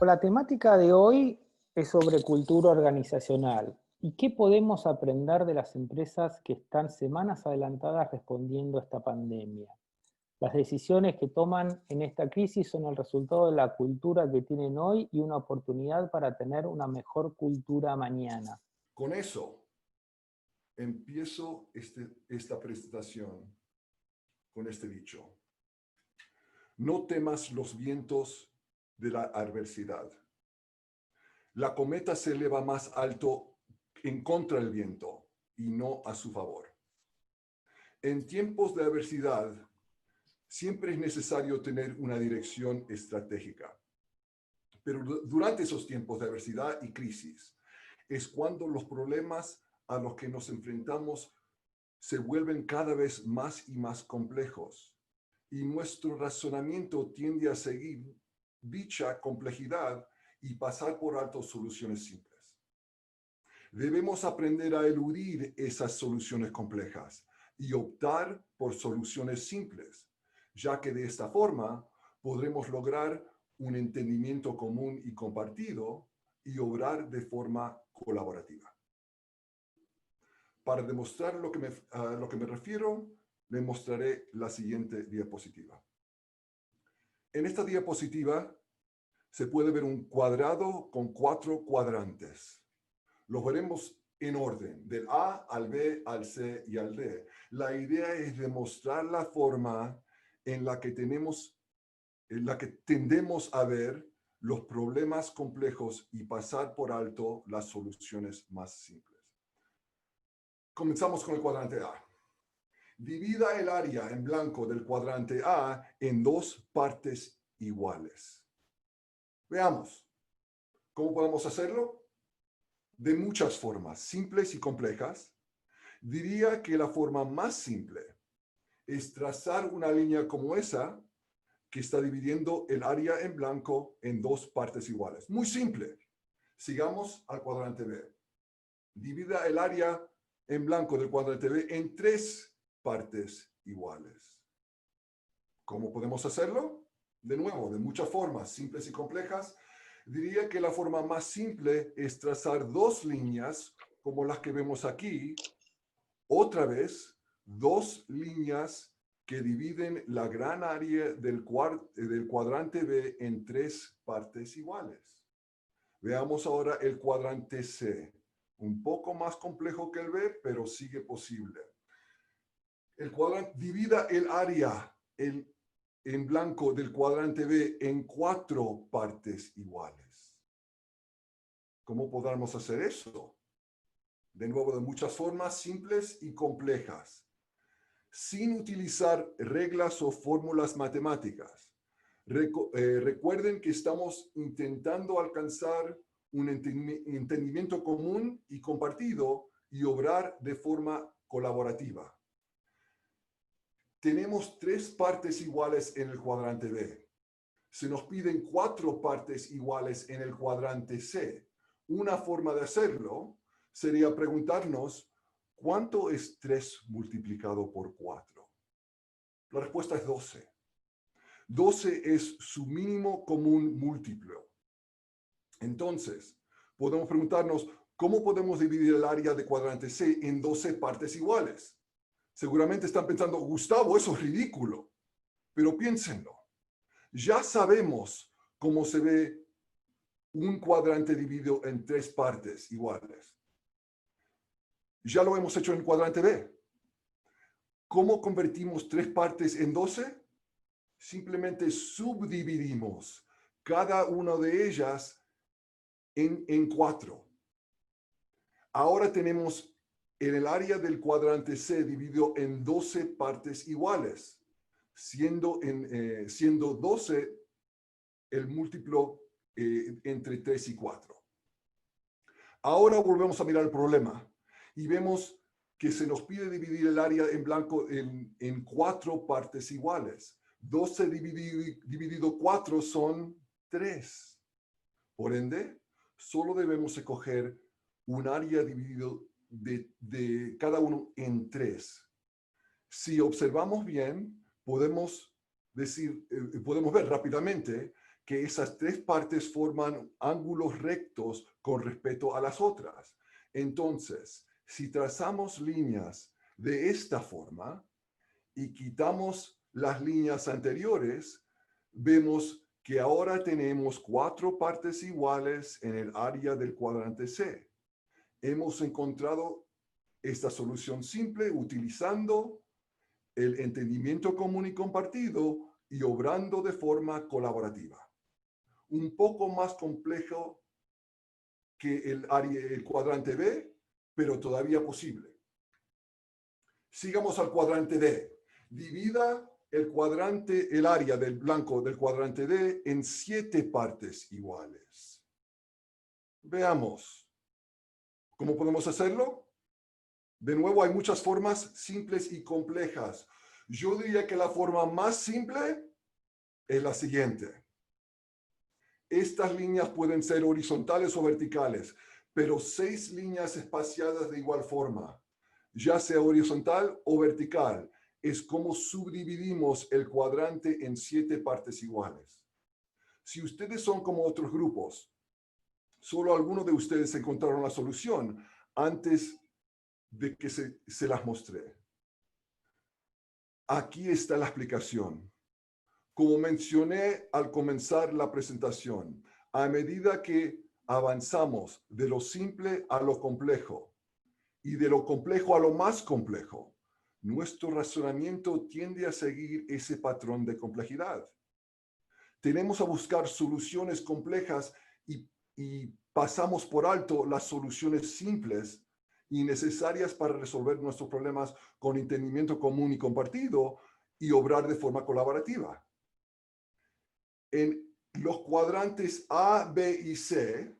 La temática de hoy es sobre cultura organizacional. ¿Y qué podemos aprender de las empresas que están semanas adelantadas respondiendo a esta pandemia? Las decisiones que toman en esta crisis son el resultado de la cultura que tienen hoy y una oportunidad para tener una mejor cultura mañana. Con eso, empiezo esta presentación con este dicho. No temas los vientos de la adversidad. La cometa se eleva más alto en contra del viento y no a su favor. En tiempos de adversidad, siempre es necesario tener una dirección estratégica. Pero durante esos tiempos de adversidad y crisis, es cuando los problemas a los que nos enfrentamos se vuelven cada vez más y más complejos. Y nuestro razonamiento tiende a seguir dicha complejidad y pasar por alto soluciones simples. Debemos aprender a eludir esas soluciones complejas y optar por soluciones simples, ya que de esta forma podremos lograr un entendimiento común y compartido y obrar de forma colaborativa. Para demostrar lo que me refiero, les mostraré la siguiente diapositiva. En esta diapositiva se puede ver un cuadrado con 4 cuadrantes. Los veremos en orden, del A al B, al C y al D. La idea es demostrar la forma en la que tendemos a ver los problemas complejos y pasar por alto las soluciones más simples. Comenzamos con el cuadrante A. Divida el área en blanco del cuadrante A en 2 partes iguales. Veamos, ¿cómo podemos hacerlo? De muchas formas, simples y complejas. Diría que la forma más simple es trazar una línea como esa que está dividiendo el área en blanco en 2 partes iguales. Muy simple. Sigamos al cuadrante B. Divida el área en blanco del cuadrante B en 3 partes iguales. ¿Cómo podemos hacerlo? De nuevo, de muchas formas, simples y complejas. Diría que la forma más simple es trazar 2 líneas como las que vemos aquí. Otra vez, 2 líneas que dividen la gran área del cuadrante B en 3 partes iguales. Veamos ahora el cuadrante C. Un poco más complejo que el B, pero sigue posible. El cuadrante divida el área en blanco del cuadrante B en 4 partes iguales. ¿Cómo podamos hacer eso? De nuevo, de muchas formas simples y complejas, sin utilizar reglas o fórmulas matemáticas. Recuerden que estamos intentando alcanzar un entendimiento común y compartido y obrar de forma colaborativa. Tenemos 3 partes iguales en el cuadrante B. Se nos piden 4 partes iguales en el cuadrante C. Una forma de hacerlo sería preguntarnos, ¿cuánto es 3 multiplicado por 4? La respuesta es 12. 12 es su mínimo común múltiplo. Entonces, podemos preguntarnos, ¿cómo podemos dividir el área de cuadrante C en 12 partes iguales? Seguramente están pensando, Gustavo, eso es ridículo. Pero piénsenlo. Ya sabemos cómo se ve un cuadrante dividido en 3 partes iguales. Ya lo hemos hecho en el cuadrante B. ¿Cómo convertimos 3 partes en 12? Simplemente subdividimos cada una de ellas en 4. Ahora tenemos en el área del cuadrante C dividido en 12 partes iguales, siendo 12 el múltiplo entre 3 y 4. Ahora volvemos a mirar el problema y vemos que se nos pide dividir el área en blanco en 4 partes iguales. 12 dividido 4 son 3. Por ende, solo debemos escoger un área dividido de cada uno en 3. Si observamos bien, podemos ver rápidamente que esas tres partes forman ángulos rectos con respecto a las otras. Entonces, si trazamos líneas de esta forma y quitamos las líneas anteriores, vemos que ahora tenemos 4 partes iguales en el área del cuadrante C. Hemos encontrado esta solución simple utilizando el entendimiento común y compartido y obrando de forma colaborativa. Un poco más complejo que el cuadrante B, pero todavía posible. Sigamos al cuadrante D. Divida el área del blanco del cuadrante D en 7 partes iguales. Veamos. ¿Cómo podemos hacerlo? De nuevo, hay muchas formas simples y complejas. Yo diría que la forma más simple es la siguiente. Estas líneas pueden ser horizontales o verticales, pero 6 líneas espaciadas de igual forma, ya sea horizontal o vertical, es como subdividimos el cuadrante en 7 partes iguales. Si ustedes son como otros grupos, solo algunos de ustedes encontraron la solución antes de que se las mostré. Aquí está la explicación. Como mencioné al comenzar la presentación, a medida que avanzamos de lo simple a lo complejo y de lo complejo a lo más complejo, nuestro razonamiento tiende a seguir ese patrón de complejidad. Tenemos a buscar soluciones complejas y pasamos por alto las soluciones simples y necesarias para resolver nuestros problemas con entendimiento común y compartido y obrar de forma colaborativa. En los cuadrantes A, B y C,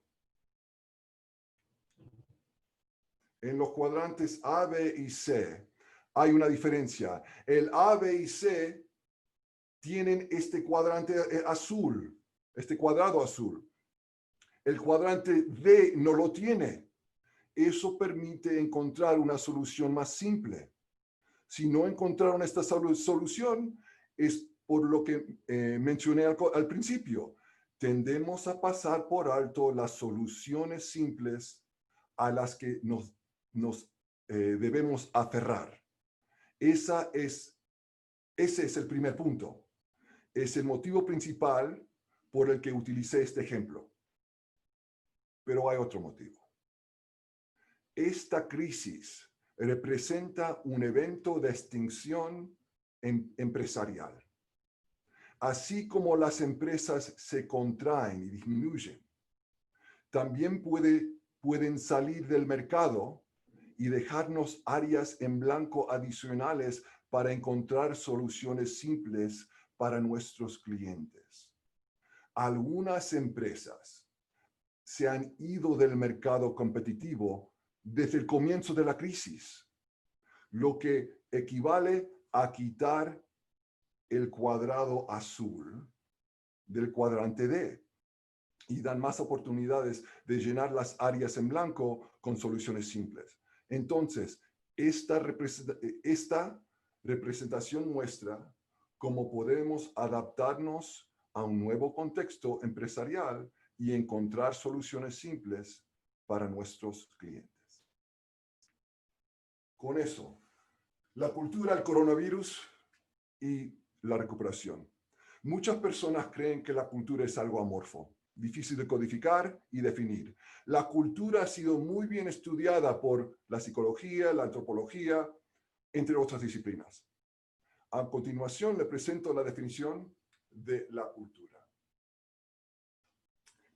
hay una diferencia. El A, B y C tienen este cuadrante azul, este cuadrado azul. El cuadrante D no lo tiene. Eso permite encontrar una solución más simple. Si no encontraron esta solución, es por lo que mencioné al principio. Tendemos a pasar por alto las soluciones simples a las que nos debemos aferrar. Ese es el primer punto. Es el motivo principal por el que utilicé este ejemplo. Pero hay otro motivo. Esta crisis representa un evento de extinción empresarial. Así como las empresas se contraen y disminuyen, también pueden salir del mercado y dejarnos áreas en blanco adicionales para encontrar soluciones simples para nuestros clientes. Algunas empresas se han ido del mercado competitivo desde el comienzo de la crisis, lo que equivale a quitar el cuadrado azul del cuadrante D y dan más oportunidades de llenar las áreas en blanco con soluciones simples. Entonces, esta representación muestra cómo podemos adaptarnos a un nuevo contexto empresarial y encontrar soluciones simples para nuestros clientes. Con eso, la cultura del coronavirus y la recuperación. Muchas personas creen que la cultura es algo amorfo, difícil de codificar y definir. La cultura ha sido muy bien estudiada por la psicología, la antropología, entre otras disciplinas. A continuación, le presento la definición de la cultura.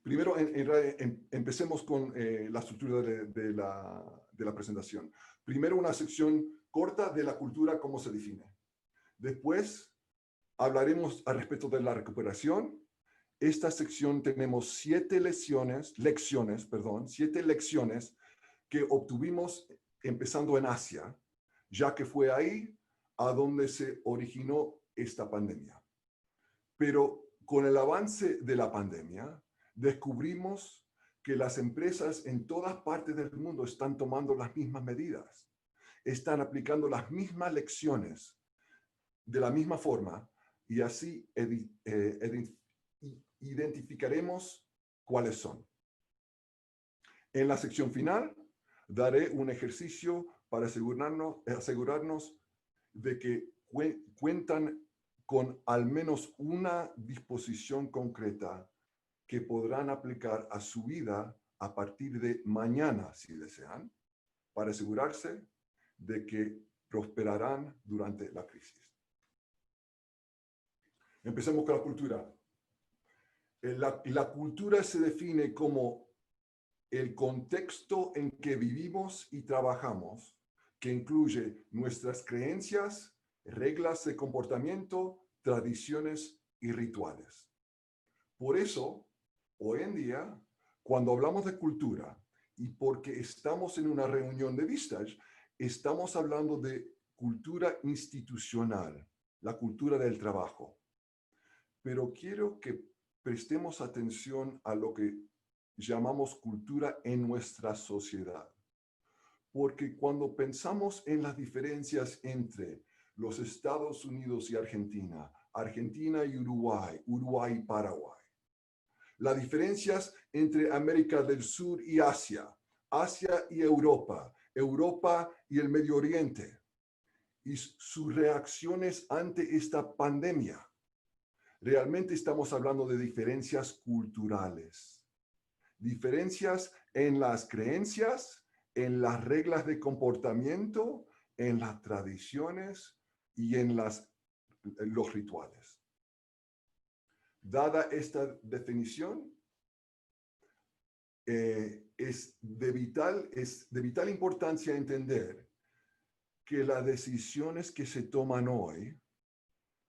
Primero, empecemos con la estructura de la presentación. Primero, una sección corta de la cultura, cómo se define. Después, hablaremos al respecto de la recuperación. Esta sección tenemos 7 lecciones que obtuvimos empezando en Asia, ya que fue ahí a donde se originó esta pandemia. Pero con el avance de la pandemia, descubrimos que las empresas en todas partes del mundo están tomando las mismas medidas, están aplicando las mismas lecciones de la misma forma y así identificaremos cuáles son. En la sección final, daré un ejercicio para asegurarnos de que cuentan con al menos una disposición concreta que podrán aplicar a su vida a partir de mañana, si desean, para asegurarse de que prosperarán durante la crisis. Empecemos con la cultura. La cultura se define como el contexto en que vivimos y trabajamos, que incluye nuestras creencias, reglas de comportamiento, tradiciones y rituales. Por eso, hoy en día, cuando hablamos de cultura y porque estamos en una reunión de Vistage, estamos hablando de cultura institucional, la cultura del trabajo. Pero quiero que prestemos atención a lo que llamamos cultura en nuestra sociedad. Porque cuando pensamos en las diferencias entre los Estados Unidos y Argentina, Argentina y Uruguay, Uruguay y Paraguay, las diferencias entre América del Sur y Asia, Asia y Europa, Europa y el Medio Oriente, y sus reacciones ante esta pandemia, realmente estamos hablando de diferencias culturales. Diferencias en las creencias, en las reglas de comportamiento, en las tradiciones y en los rituales. Dada esta definición, es de vital importancia entender que las decisiones que se toman hoy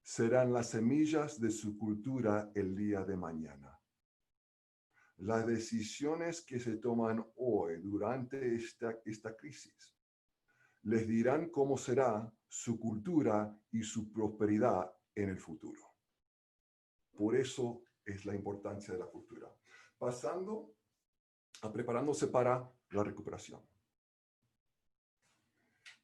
serán las semillas de su cultura el día de mañana. Las decisiones que se toman hoy durante esta crisis les dirán cómo será su cultura y su prosperidad en el futuro. Por eso es la importancia de la cultura. Pasando a preparándose para la recuperación.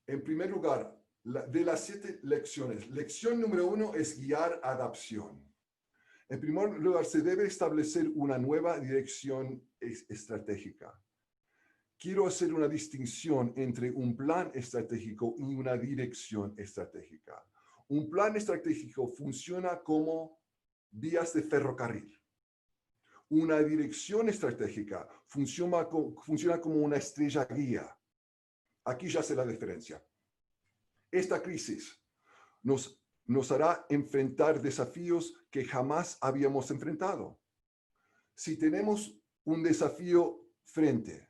En primer lugar, de las 7 lecciones, lección número 1 es guiar adaptación. En primer lugar, se debe establecer una nueva dirección estratégica. Quiero hacer una distinción entre un plan estratégico y una dirección estratégica. Un plan estratégico funciona como vías de ferrocarril. Una dirección estratégica funciona como una estrella guía. Aquí ya se la diferencia. Esta crisis nos hará enfrentar desafíos que jamás habíamos enfrentado. Si tenemos un desafío frente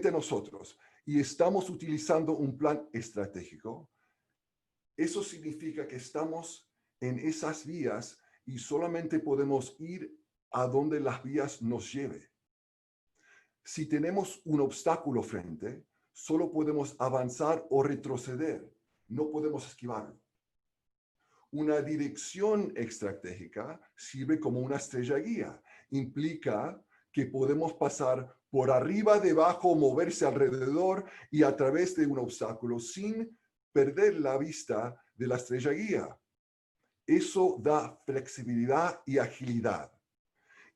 a nosotros y estamos utilizando un plan estratégico, eso significa que estamos en esas vías y solamente podemos ir a donde las vías nos lleven. Si tenemos un obstáculo frente, solo podemos avanzar o retroceder, no podemos esquivarlo. Una dirección estratégica sirve como una estrella guía. Implica que podemos pasar por arriba, debajo, moverse alrededor y a través de un obstáculo sin perder la vista de la estrella guía. Eso da flexibilidad y agilidad.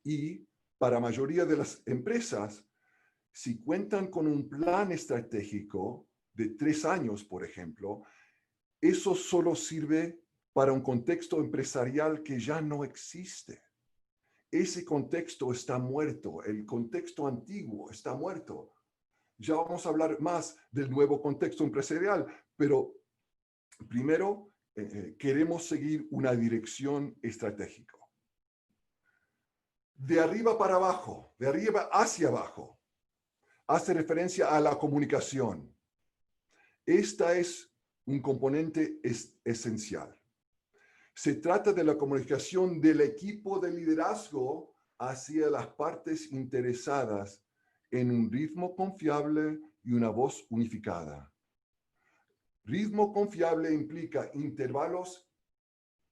Y para la mayoría de las empresas, si cuentan con un plan estratégico de 3 años, por ejemplo, eso solo sirve para un contexto empresarial que ya no existe. Ese contexto está muerto, el contexto antiguo está muerto. Ya vamos a hablar más del nuevo contexto empresarial, pero primero queremos seguir una dirección estratégica. De arriba para abajo, de arriba hacia abajo, hace referencia a la comunicación. Esta es un componente esencial. Se trata de la comunicación del equipo de liderazgo hacia las partes interesadas en un ritmo confiable y una voz unificada. Ritmo confiable implica intervalos,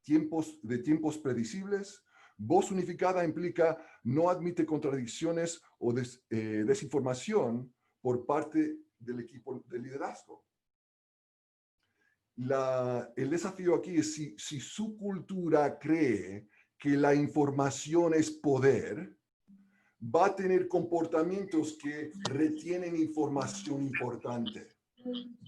tiempos predecibles. Voz unificada implica no admite contradicciones o desinformación por parte del equipo de liderazgo. El desafío aquí es si su cultura cree que la información es poder, va a tener comportamientos que retienen información importante.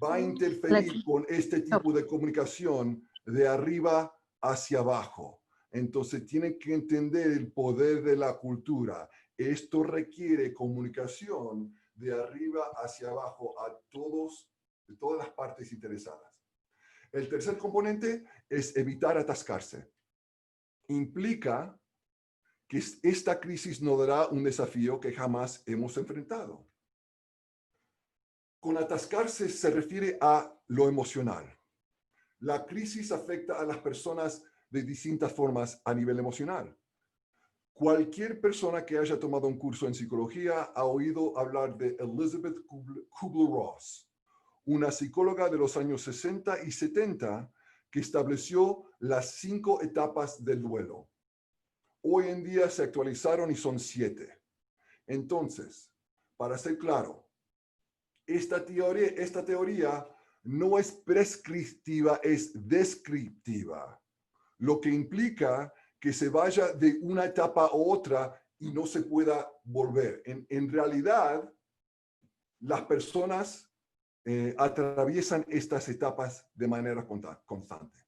Va a interferir con este tipo de comunicación de arriba hacia abajo. Entonces tienen que entender el poder de la cultura. Esto requiere comunicación de arriba hacia abajo a de todas las partes interesadas. El tercer componente es evitar atascarse. Implica que esta crisis nos dará un desafío que jamás hemos enfrentado. Con atascarse se refiere a lo emocional. La crisis afecta a las personas de distintas formas a nivel emocional. Cualquier persona que haya tomado un curso en psicología ha oído hablar de Elizabeth Kubler-Ross, una psicóloga de los años 60 y 70 que estableció las 5 etapas del duelo. Hoy en día se actualizaron y son 7. Entonces, para ser claro, esta teoría no es prescriptiva, es descriptiva, lo que implica que se vaya de una etapa a otra y no se pueda volver. En realidad, las personas atraviesan estas etapas de manera constante.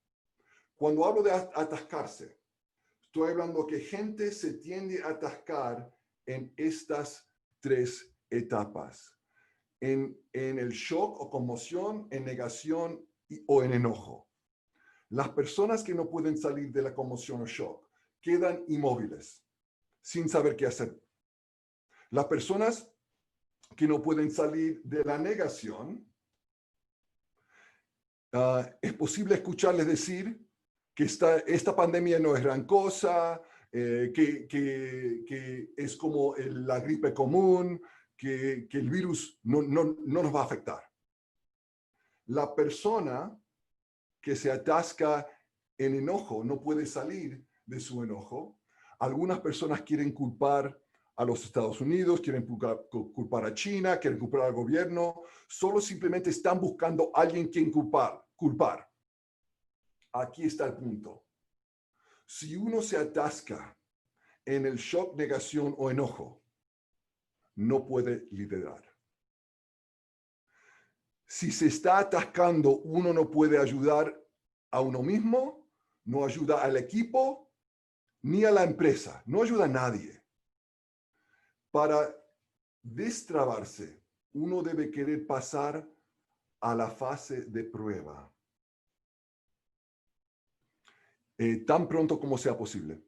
Cuando hablo de atascarse, estoy hablando que gente se tiende a atascar en estas 3 etapas. En el shock o conmoción, en negación o en enojo. Las personas que no pueden salir de la conmoción o shock quedan inmóviles, sin saber qué hacer. Las personas que no pueden salir de la negación, es posible escucharles decir que esta pandemia no es gran cosa, que es como la gripe común, que el virus no nos va a afectar. La persona que se atasca en enojo no puede salir de su enojo. Algunas personas quieren culpar a los Estados Unidos, quieren culpar a China, quieren culpar al gobierno. Solo simplemente están buscando a alguien quien culpar. Aquí está el punto. Si uno se atasca en el shock, negación o enojo, no puede liderar. Si se está atascando, uno no puede ayudar a uno mismo, no ayuda al equipo, ni a la empresa, no ayuda a nadie. Para destrabarse, uno debe querer pasar a la fase de prueba. Tan pronto como sea posible.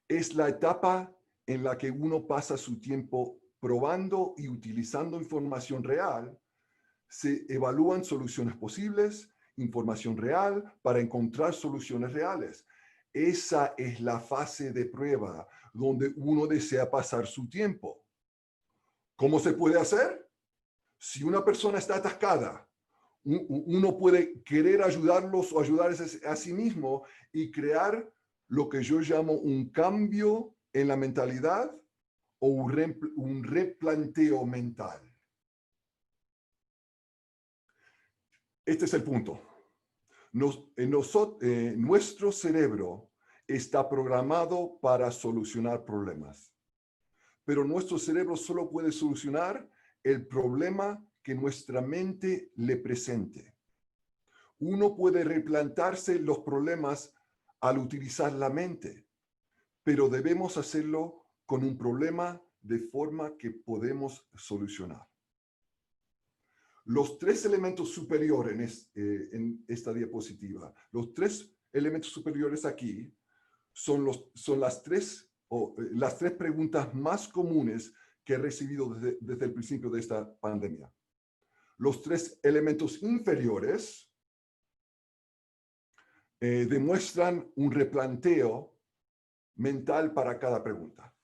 Es la etapa en la que uno pasa su tiempo probando y utilizando información real. Se evalúan soluciones posibles, información real, para encontrar soluciones reales. Esa es la fase de prueba donde uno desea pasar su tiempo. ¿Cómo se puede hacer? Si una persona está atascada, uno puede querer ayudarlos o ayudarse a sí mismo y crear lo que yo llamo un cambio en la mentalidad o un replanteo mental. Este es el punto. Nuestro cerebro está programado para solucionar problemas, pero nuestro cerebro solo puede solucionar el problema que nuestra mente le presente. Uno puede replantarse los problemas al utilizar la mente, pero debemos hacerlo con un problema de forma que podemos solucionar. Los 3 elementos superiores en esta diapositiva, los 3 elementos superiores aquí son las tres preguntas más comunes que he recibido desde el principio de esta pandemia. Los 3 elementos inferiores demuestran un replanteo mental para cada pregunta.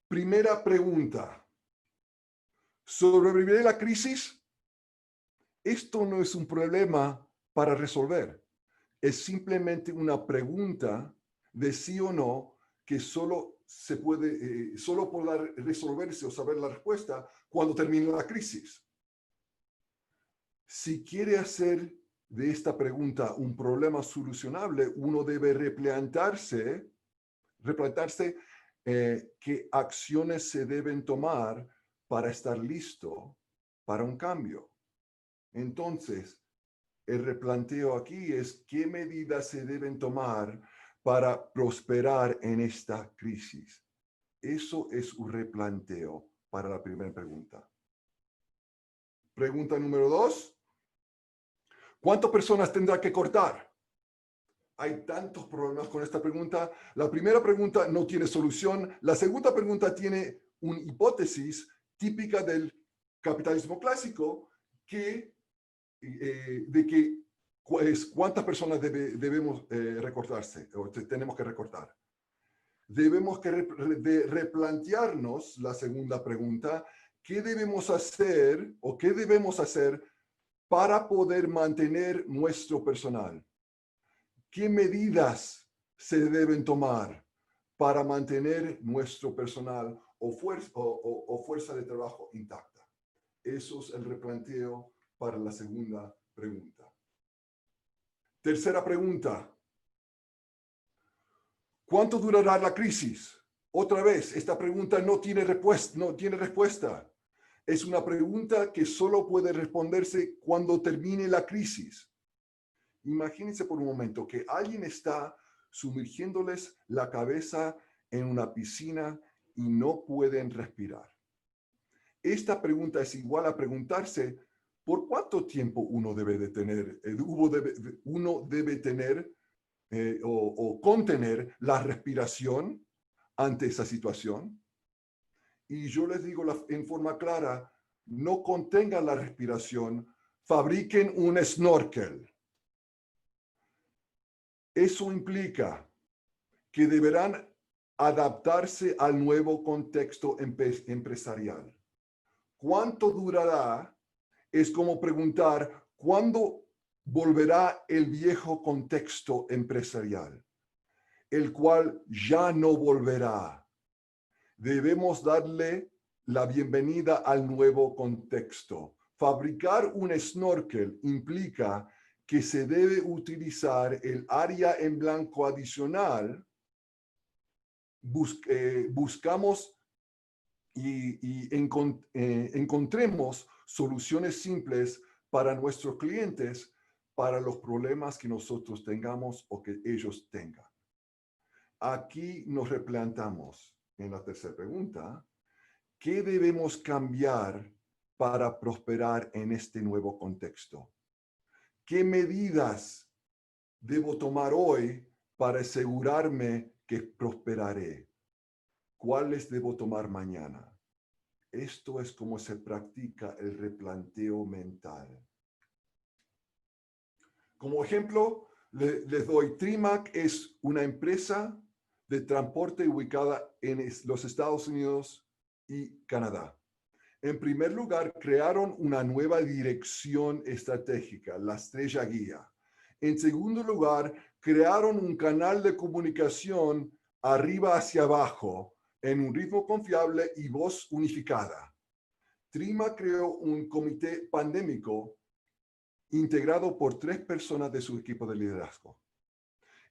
Primera pregunta. ¿Sobreviviré a la crisis? Esto no es un problema para resolver. Es simplemente una pregunta de sí o no que solo podrá resolverse o saber la respuesta cuando termine la crisis. Si quiere hacer de esta pregunta un problema solucionable, uno debe replantearse qué acciones se deben tomar para estar listo para un cambio. Entonces, el replanteo aquí es qué medidas se deben tomar para prosperar en esta crisis. Eso es un replanteo para la primera pregunta. Pregunta número 2. ¿Cuántas personas tendrá que cortar? Hay tantos problemas con esta pregunta. La primera pregunta no tiene solución. La segunda pregunta tiene una hipótesis típica del capitalismo clásico de que cuántas personas debemos recortarse o tenemos que recortar. Debemos replantearnos la segunda pregunta. ¿Qué debemos hacer o qué debemos hacer para poder mantener nuestro personal? ¿Qué medidas se deben tomar para mantener nuestro personal o fuerza de trabajo intacta? Eso es el replanteo para la segunda pregunta. Tercera pregunta. ¿Cuánto durará la crisis? Otra vez, esta pregunta no tiene respuesta. Es una pregunta que solo puede responderse cuando termine la crisis. Imagínense por un momento que alguien está sumergiéndoles la cabeza en una piscina y no pueden respirar. Esta pregunta es igual a preguntarse por cuánto tiempo uno debe tener o contener la respiración ante esa situación. Y yo les digo en forma clara, no contengan la respiración, fabriquen un snorkel. Eso implica que deberán adaptarse al nuevo contexto empresarial. ¿Cuánto durará? Es como preguntar, ¿cuándo volverá el viejo contexto empresarial? El cual ya no volverá. Debemos darle la bienvenida al nuevo contexto. Fabricar un snorkel implica que se debe utilizar el área en blanco adicional. Buscamos y encontremos soluciones simples para nuestros clientes, para los problemas que nosotros tengamos o que ellos tengan. Aquí nos replanteamos en la tercera pregunta, ¿qué debemos cambiar para prosperar en este nuevo contexto? ¿Qué medidas debo tomar hoy para asegurarme que prosperaré? ¿Cuáles debo tomar mañana? Esto es como se practica el replanteo mental. Como ejemplo, les doy, Trimac es una empresa de transporte ubicada en los Estados Unidos y Canadá. En primer lugar, crearon una nueva dirección estratégica, la Estrella Guía. En segundo lugar, crearon un canal de comunicación arriba hacia abajo, en un ritmo confiable y voz unificada. Trimac creó un comité pandémico integrado por 3 personas de su equipo de liderazgo.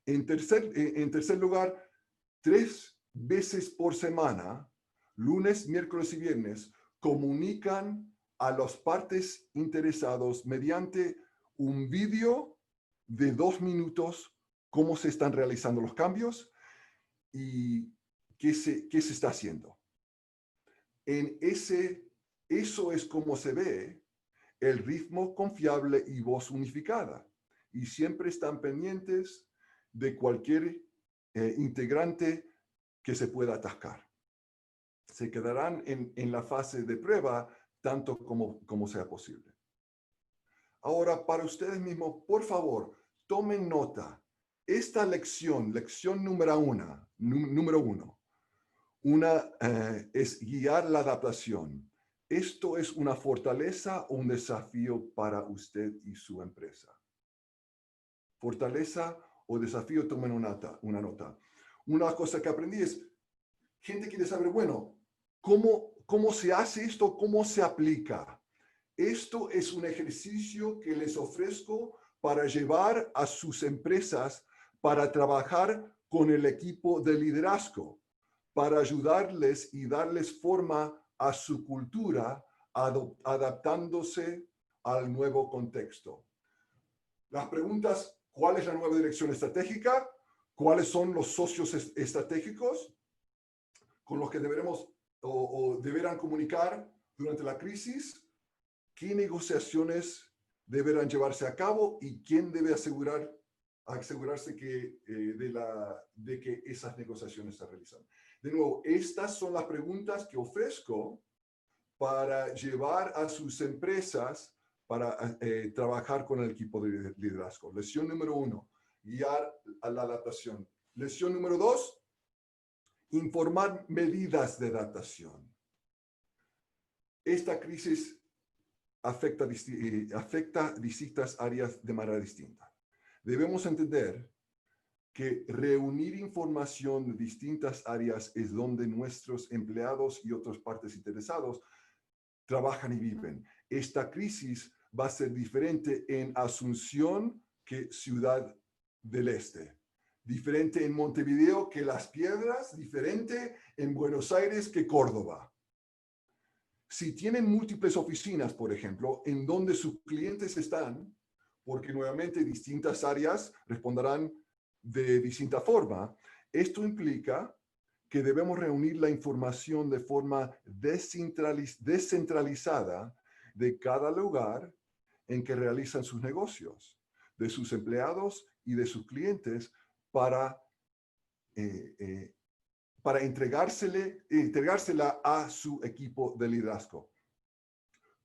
En tercer lugar, 3 veces por semana, lunes, miércoles y viernes, comunican a las partes interesadas mediante un vídeo de 2 minutos cómo se están realizando los cambios y qué se está haciendo. Eso es como se ve el ritmo confiable y voz unificada. Y siempre están pendientes de cualquier integrante que se pueda atascar. Se quedarán en la fase de prueba tanto como sea posible. Ahora, para ustedes mismos, por favor, tomen nota. Esta lección número 1, es guiar la adaptación. ¿Esto es una fortaleza o un desafío para usted y su empresa? Fortaleza o desafío, tomen una nota. Una cosa que aprendí es, gente quiere saber, bueno, ¿cómo se hace esto? ¿Cómo se aplica? Esto es un ejercicio que les ofrezco para llevar a sus empresas para trabajar con el equipo de liderazgo, para ayudarles y darles forma a su cultura, adaptándose al nuevo contexto. Las preguntas: ¿cuál es la nueva dirección estratégica? ¿Cuáles son los socios estratégicos con los que deberemos o deberán comunicar durante la crisis? ¿Qué negociaciones deberán llevarse a cabo y quién debe asegurarse de que esas negociaciones se realizan? De nuevo, estas son las preguntas que ofrezco para llevar a sus empresas para trabajar con el equipo de liderazgo. Lección número 1, guiar a la adaptación. Lección número 2, informar medidas de adaptación. Esta crisis afecta distintas áreas de manera distinta. Debemos entender que reunir información de distintas áreas es donde nuestros empleados y otras partes interesadas trabajan y viven. Esta crisis va a ser diferente en Asunción que Ciudad del Este, diferente en Montevideo que Las Piedras, diferente en Buenos Aires que Córdoba. Si tienen múltiples oficinas, por ejemplo, en donde sus clientes están, porque nuevamente distintas áreas responderán de distinta forma, esto implica que debemos reunir la información de forma descentralizada de cada lugar en que realizan sus negocios, de sus empleados y de sus clientes para entregársela a su equipo de liderazgo.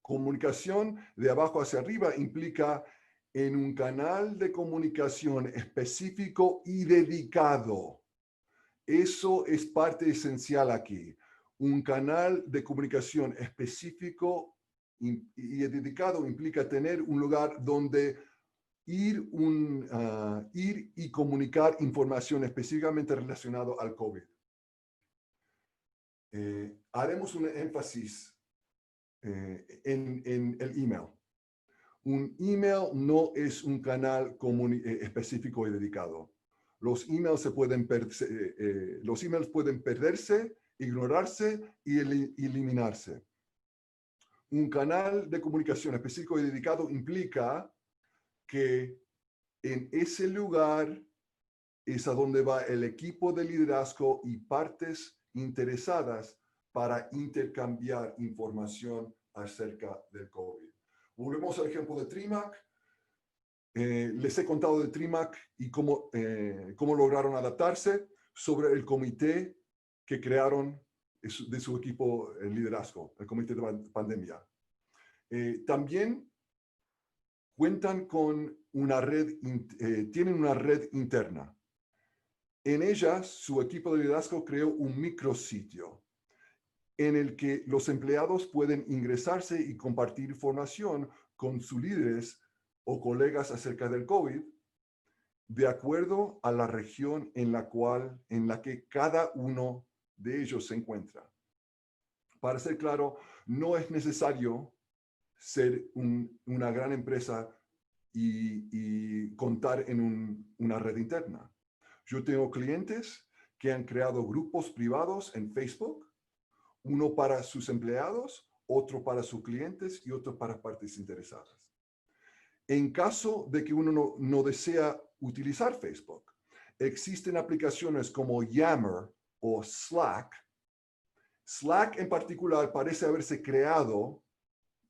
Comunicación de abajo hacia arriba implica en un canal de comunicación específico y dedicado. Eso es parte esencial aquí. Un canal de comunicación específico y dedicado implica tener un lugar donde ir y comunicar información específicamente relacionada al COVID. Haremos un énfasis en el email. Un email no es un canal específico y dedicado. Los emails pueden perderse, ignorarse y eliminarse. Un canal de comunicación específico y dedicado implica que en ese lugar es a donde va el equipo de liderazgo y partes interesadas para intercambiar información acerca del COVID. Volvemos al ejemplo de Trimac. Les he contado de Trimac y cómo lograron adaptarse sobre el comité que crearon de su equipo de liderazgo, el comité de pandemia. También cuentan con una red, tienen una red interna. En ella, su equipo de liderazgo creó un micrositio en el que los empleados pueden ingresarse y compartir información con sus líderes o colegas acerca del COVID, de acuerdo a la región en la que cada uno de ellos se encuentra. Para ser claro, no es necesario ser una gran empresa y contar en una red interna. Yo tengo clientes que han creado grupos privados en Facebook, uno para sus empleados, otro para sus clientes y otro para partes interesadas. En caso de que uno no desea utilizar Facebook, existen aplicaciones como Yammer o Slack. Slack en particular parece haberse creado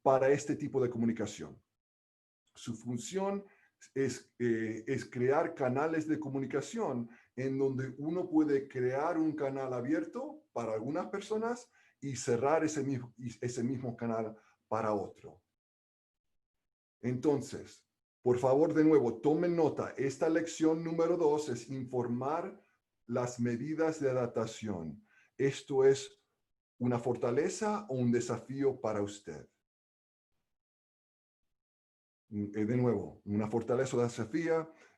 para este tipo de comunicación. Su función es crear canales de comunicación en donde uno puede crear un canal abierto para algunas personas y cerrar ese mismo canal para otro. Entonces, por favor, de nuevo, tomen nota. Esta lección número 2 es informar las medidas de adaptación. Esto es una fortaleza o un desafío para usted. De nuevo, una fortaleza o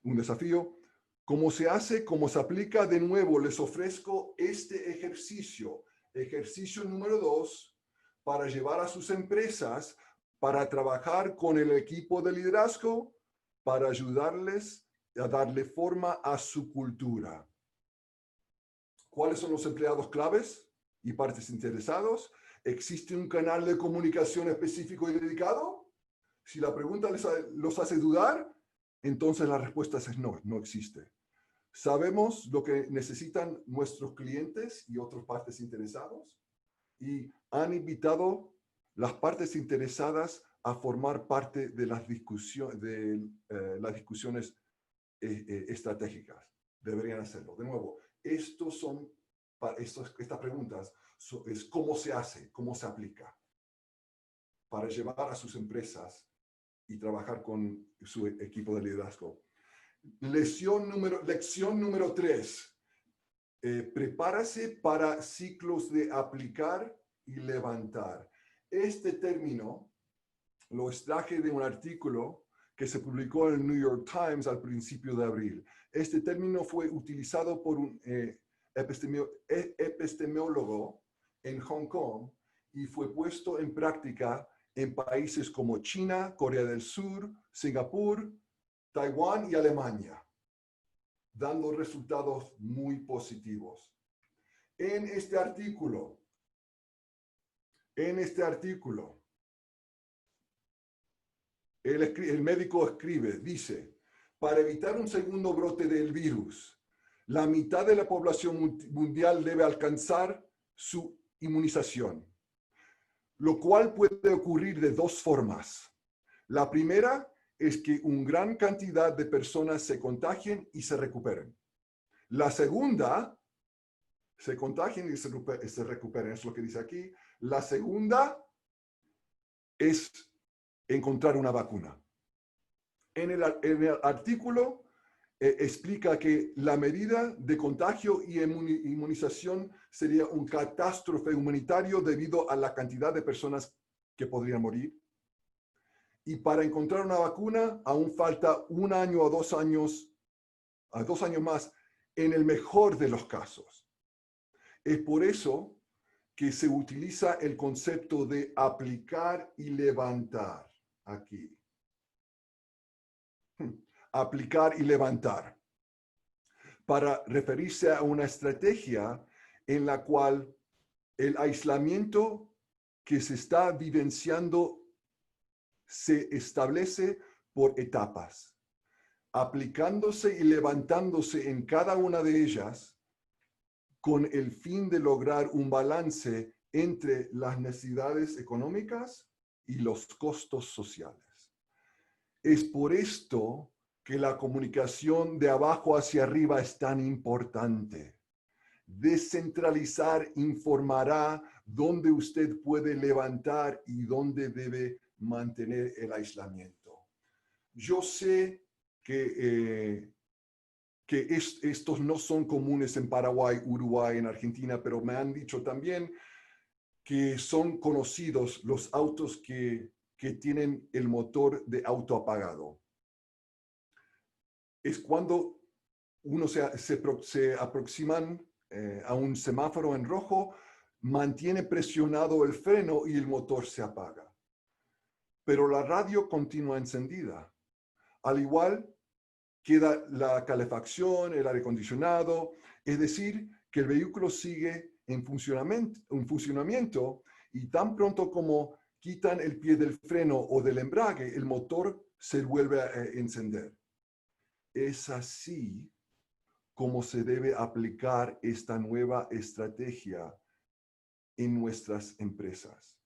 un desafío. ¿Cómo se hace? ¿Cómo se aplica? De nuevo, les ofrezco este ejercicio. Ejercicio número 2 para llevar a sus empresas para trabajar con el equipo de liderazgo para ayudarles a darle forma a su cultura. ¿Cuáles son los empleados claves y partes interesados? ¿Existe un canal de comunicación específico y dedicado? Si la pregunta los hace dudar, entonces la respuesta es no, no existe. Sabemos lo que necesitan nuestros clientes y otras partes interesados y han invitado las partes interesadas a formar parte de las discusiones estratégicas. Deberían hacerlo. De nuevo, estas preguntas es cómo se hace, cómo se aplica para llevar a sus empresas y trabajar con su equipo de liderazgo. Lección número 3. Prepárase para ciclos de aplicar y levantar. Este término lo extraje de un artículo que se publicó en el New York Times al principio de abril. Este término fue utilizado por un epistemólogo en Hong Kong y fue puesto en práctica en países como China, Corea del Sur, Singapur, Taiwán y Alemania, dando resultados muy positivos. En este artículo, el médico escribe, dice, para evitar un segundo brote del virus, la mitad de la población mundial debe alcanzar su inmunización, lo cual puede ocurrir de dos formas. La primera es que una gran cantidad de personas se contagien y se recuperen. La segunda, se contagien y se recuperen, es lo que dice aquí. La segunda es encontrar una vacuna. En el artículo explica que la medida de contagio y inmunización sería un catástrofe humanitario debido a la cantidad de personas que podrían morir. Y para encontrar una vacuna aún falta 1 año o 2 años, a 2 años más, en el mejor de los casos. Es por eso que se utiliza el concepto de aplicar y levantar aquí. Aplicar y levantar. Para referirse a una estrategia en la cual el aislamiento que se está vivenciando se establece por etapas, aplicándose y levantándose en cada una de ellas con el fin de lograr un balance entre las necesidades económicas y los costos sociales. Es por esto que la comunicación de abajo hacia arriba es tan importante. Descentralizar informará dónde usted puede levantar y dónde debe mantener el aislamiento. Yo sé que estos no son comunes en Paraguay, Uruguay, en Argentina, pero me han dicho también que son conocidos los autos que tienen el motor de auto apagado. Es cuando uno se aproximan a un semáforo en rojo, mantiene presionado el freno y el motor se apaga. Pero la radio continúa encendida. Al igual queda la calefacción, el aire acondicionado, es decir, que el vehículo sigue en funcionamiento y tan pronto como quitan el pie del freno o del embrague, el motor se vuelve a encender. Es así como se debe aplicar esta nueva estrategia en nuestras empresas.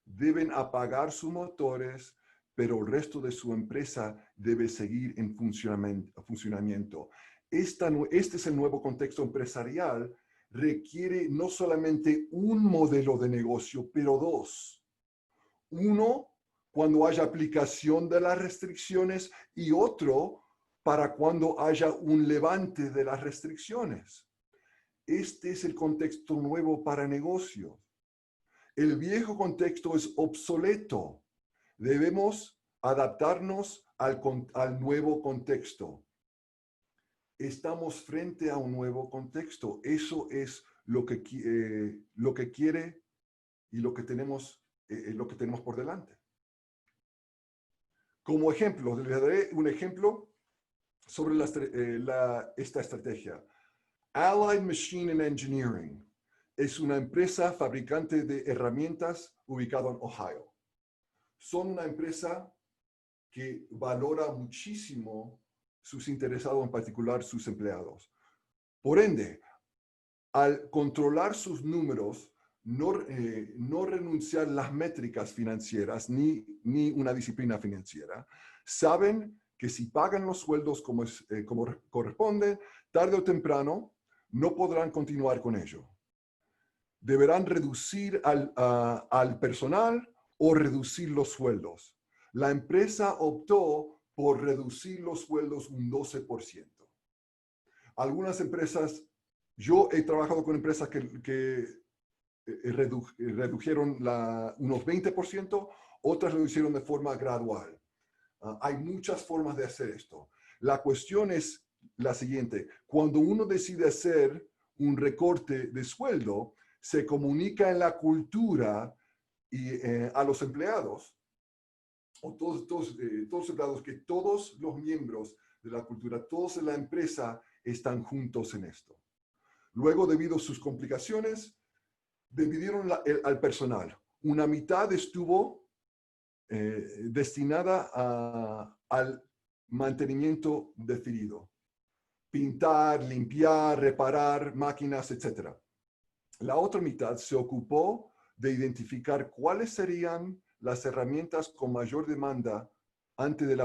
Deben apagar sus motores, pero el resto de su empresa debe seguir en funcionamiento. Este es el nuevo contexto empresarial. Requiere no solamente un modelo de negocio, pero dos. Uno, cuando haya aplicación de las restricciones, y otro, para cuando haya un levante de las restricciones. Este es el contexto nuevo para negocios. El viejo contexto es obsoleto. Debemos adaptarnos al nuevo contexto. Estamos frente a un nuevo contexto. Eso es lo que quiere y lo que tenemos por delante. Como ejemplo, les daré un ejemplo sobre esta estrategia. Allied Machine and Engineering es una empresa fabricante de herramientas ubicada en Ohio. Son una empresa que valora muchísimo sus interesados, en particular sus empleados. Por ende, al controlar sus números, no renunciar las métricas financieras ni una disciplina financiera, saben que si pagan los sueldos como corresponde, tarde o temprano, no podrán continuar con ello. Deberán reducir al personal o reducir los sueldos. La empresa optó por reducir los sueldos un 12%. Algunas empresas, yo he trabajado con empresas que redujeron unos 20%, otras lo hicieron de forma gradual. Hay muchas formas de hacer esto. La cuestión es la siguiente. Cuando uno decide hacer un recorte de sueldo, se comunica en la cultura y a los empleados, o todos los empleados, que todos los miembros de la cultura, todos en la empresa están juntos en esto. Luego, debido a sus complicaciones, dividieron al personal. Una mitad estuvo destinada al mantenimiento definido. Pintar, limpiar, reparar máquinas, etc. La otra mitad se ocupó de identificar cuáles serían las herramientas con mayor demanda ante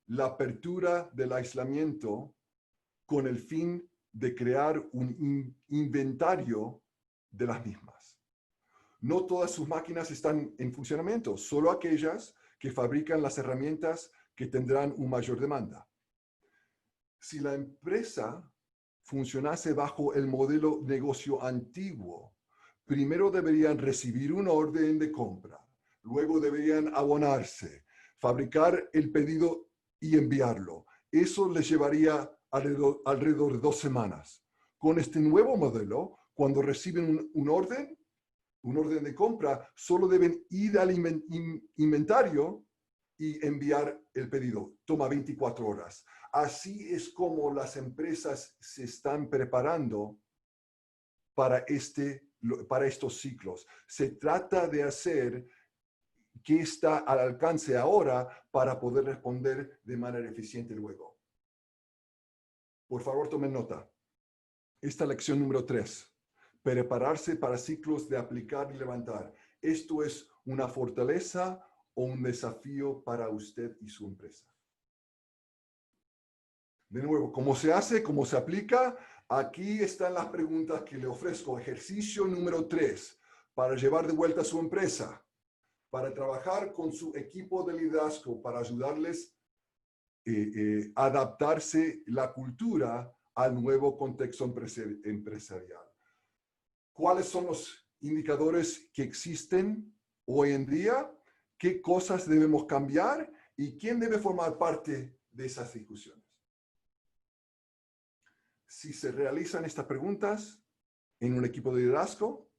la apertura del aislamiento, con el fin de crear un inventario de las mismas. No todas sus máquinas están en funcionamiento, solo aquellas que fabrican las herramientas que tendrán una mayor demanda. Si la empresa funcionase bajo el modelo negocio antiguo, primero deberían recibir un orden de compra, luego deberían abonarse, fabricar el pedido y enviarlo. Eso les llevaría alrededor de 2 semanas. Con este nuevo modelo, cuando reciben un orden de compra, solo deben ir al inventario y enviar el pedido. Toma 24 horas. Así es como las empresas se están preparando para estos ciclos. Se trata de hacer que está al alcance ahora para poder responder de manera eficiente luego. Por favor, tomen nota. Esta lección número 3. Prepararse para ciclos de aplicar y levantar. ¿Esto es una fortaleza o un desafío para usted y su empresa? De nuevo, ¿cómo se hace? ¿Cómo se aplica? Aquí están las preguntas que le ofrezco. Ejercicio número 3, para llevar de vuelta a su empresa, para trabajar con su equipo de liderazgo, para ayudarles a adaptarse la cultura al nuevo contexto empresarial. ¿Cuáles son los indicadores que existen hoy en día? ¿Qué cosas debemos cambiar? ¿Y quién debe formar parte de esas discusiones? Si se realizan estas preguntas en un equipo de liderazgo,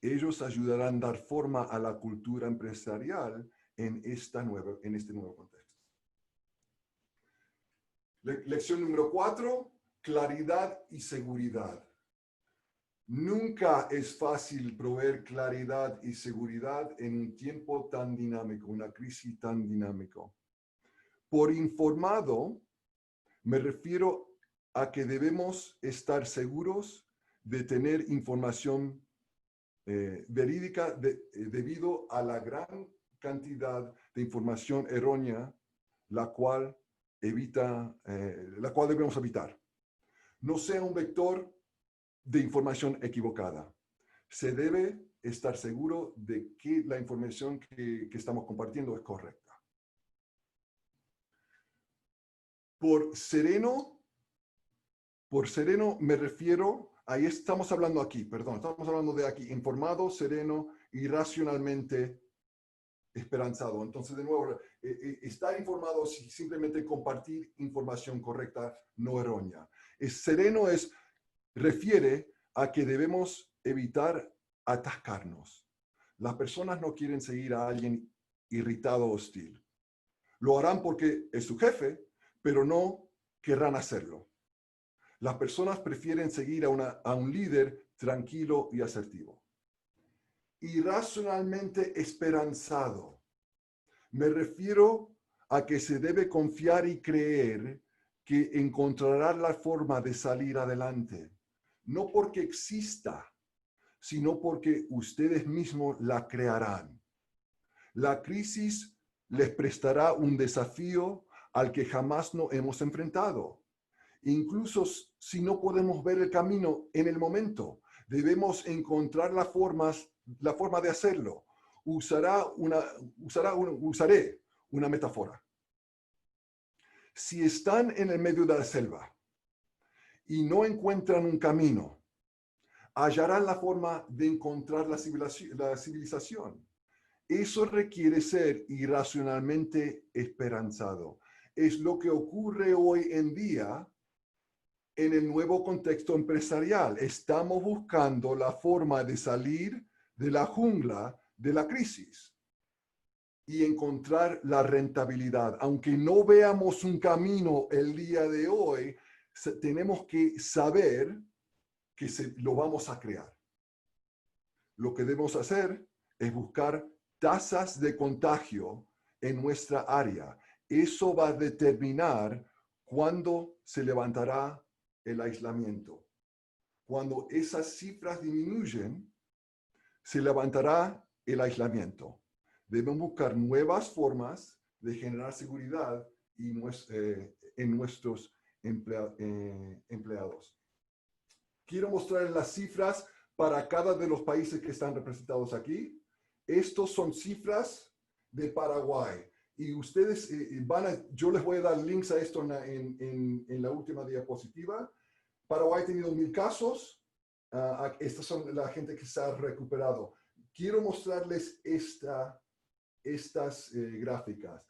ellos ayudarán a dar forma a la cultura empresarial en este nuevo contexto. Lección número 4, claridad y seguridad. Nunca es fácil proveer claridad y seguridad en un tiempo tan dinámico, una crisis tan dinámica. Por informado, me refiero a que debemos estar seguros de tener información verídica debido a la gran cantidad de información errónea, la cual debemos evitar. No sea un vector de información equivocada. Se debe estar seguro de que la información que estamos compartiendo es correcta. Por sereno me refiero, ahí estamos hablando de aquí, informado, sereno y racionalmente esperanzado. Entonces, de nuevo, estar informado es simplemente compartir información correcta, no errónea. Sereno refiere a que debemos evitar atascarnos. Las personas no quieren seguir a alguien irritado o hostil. Lo harán porque es su jefe, pero no querrán hacerlo. Las personas prefieren seguir a un líder tranquilo y asertivo. Irracionalmente esperanzado. Me refiero a que se debe confiar y creer que encontrará la forma de salir adelante. No porque exista, sino porque ustedes mismos la crearán. La crisis les prestará un desafío al que jamás nos hemos enfrentado. Incluso si no podemos ver el camino en el momento, debemos encontrar la forma de hacerlo. Usaré una metáfora. Si están en el medio de la selva y no encuentran un camino, hallarán la forma de encontrar la civilización. Eso requiere ser irracionalmente esperanzado. Es lo que ocurre hoy en día en el nuevo contexto empresarial. Estamos buscando la forma de salir de la jungla de la crisis y encontrar la rentabilidad. Aunque no veamos un camino el día de hoy, tenemos que saber que lo vamos a crear. Lo que debemos hacer es buscar tasas de contagio en nuestra área. Eso va a determinar cuándo se levantará el aislamiento. Cuando esas cifras disminuyen, se levantará el aislamiento. Debemos buscar nuevas formas de generar seguridad en nuestros empleados. Quiero mostrarles las cifras para cada de los países que están representados aquí. Estos son cifras de Paraguay. Y ustedes yo les voy a dar links a esto en la última diapositiva. Paraguay ha tenido 1,000 casos. Estas son la gente que se ha recuperado. Quiero mostrarles estas gráficas.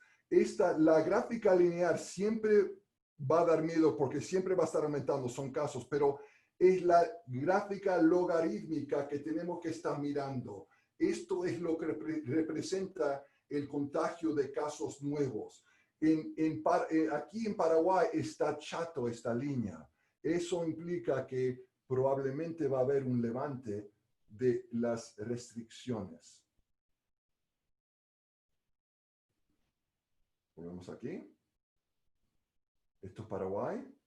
La gráfica lineal siempre va a dar miedo porque siempre va a estar aumentando, son casos, pero es la gráfica logarítmica que tenemos que estar mirando. Esto es lo que representa el contagio de casos nuevos. Aquí en Paraguay está chato esta línea. Eso implica que probablemente va a haber un levante de las restricciones. Volvemos aquí. Esto es Paraguay.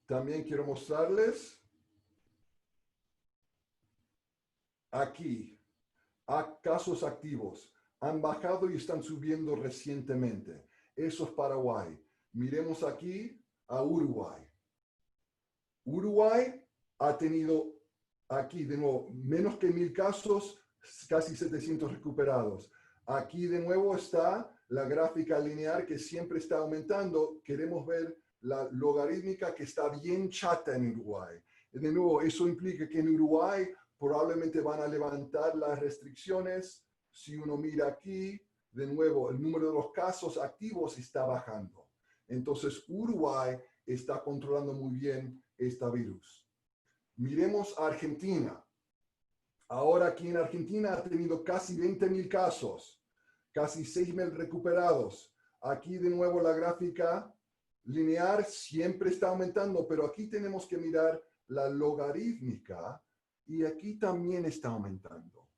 También quiero mostrarles aquí casos activos. Han bajado y están subiendo recientemente. Eso es Paraguay. Miremos aquí a Uruguay. Uruguay ha tenido aquí de nuevo menos que 1,000 casos, casi 700 recuperados. Aquí de nuevo está la gráfica lineal que siempre está aumentando. Queremos ver la logarítmica que está bien chata en Uruguay. De nuevo, eso implica que en Uruguay probablemente van a levantar las restricciones. Si uno mira aquí, de nuevo, el número de los casos activos está bajando. Entonces, Uruguay está controlando muy bien este virus. Miremos a Argentina. Ahora aquí en Argentina ha tenido casi 20,000 casos, casi 6,000 recuperados. Aquí de nuevo la gráfica lineal siempre está aumentando, pero aquí tenemos que mirar la logarítmica y aquí también está aumentando.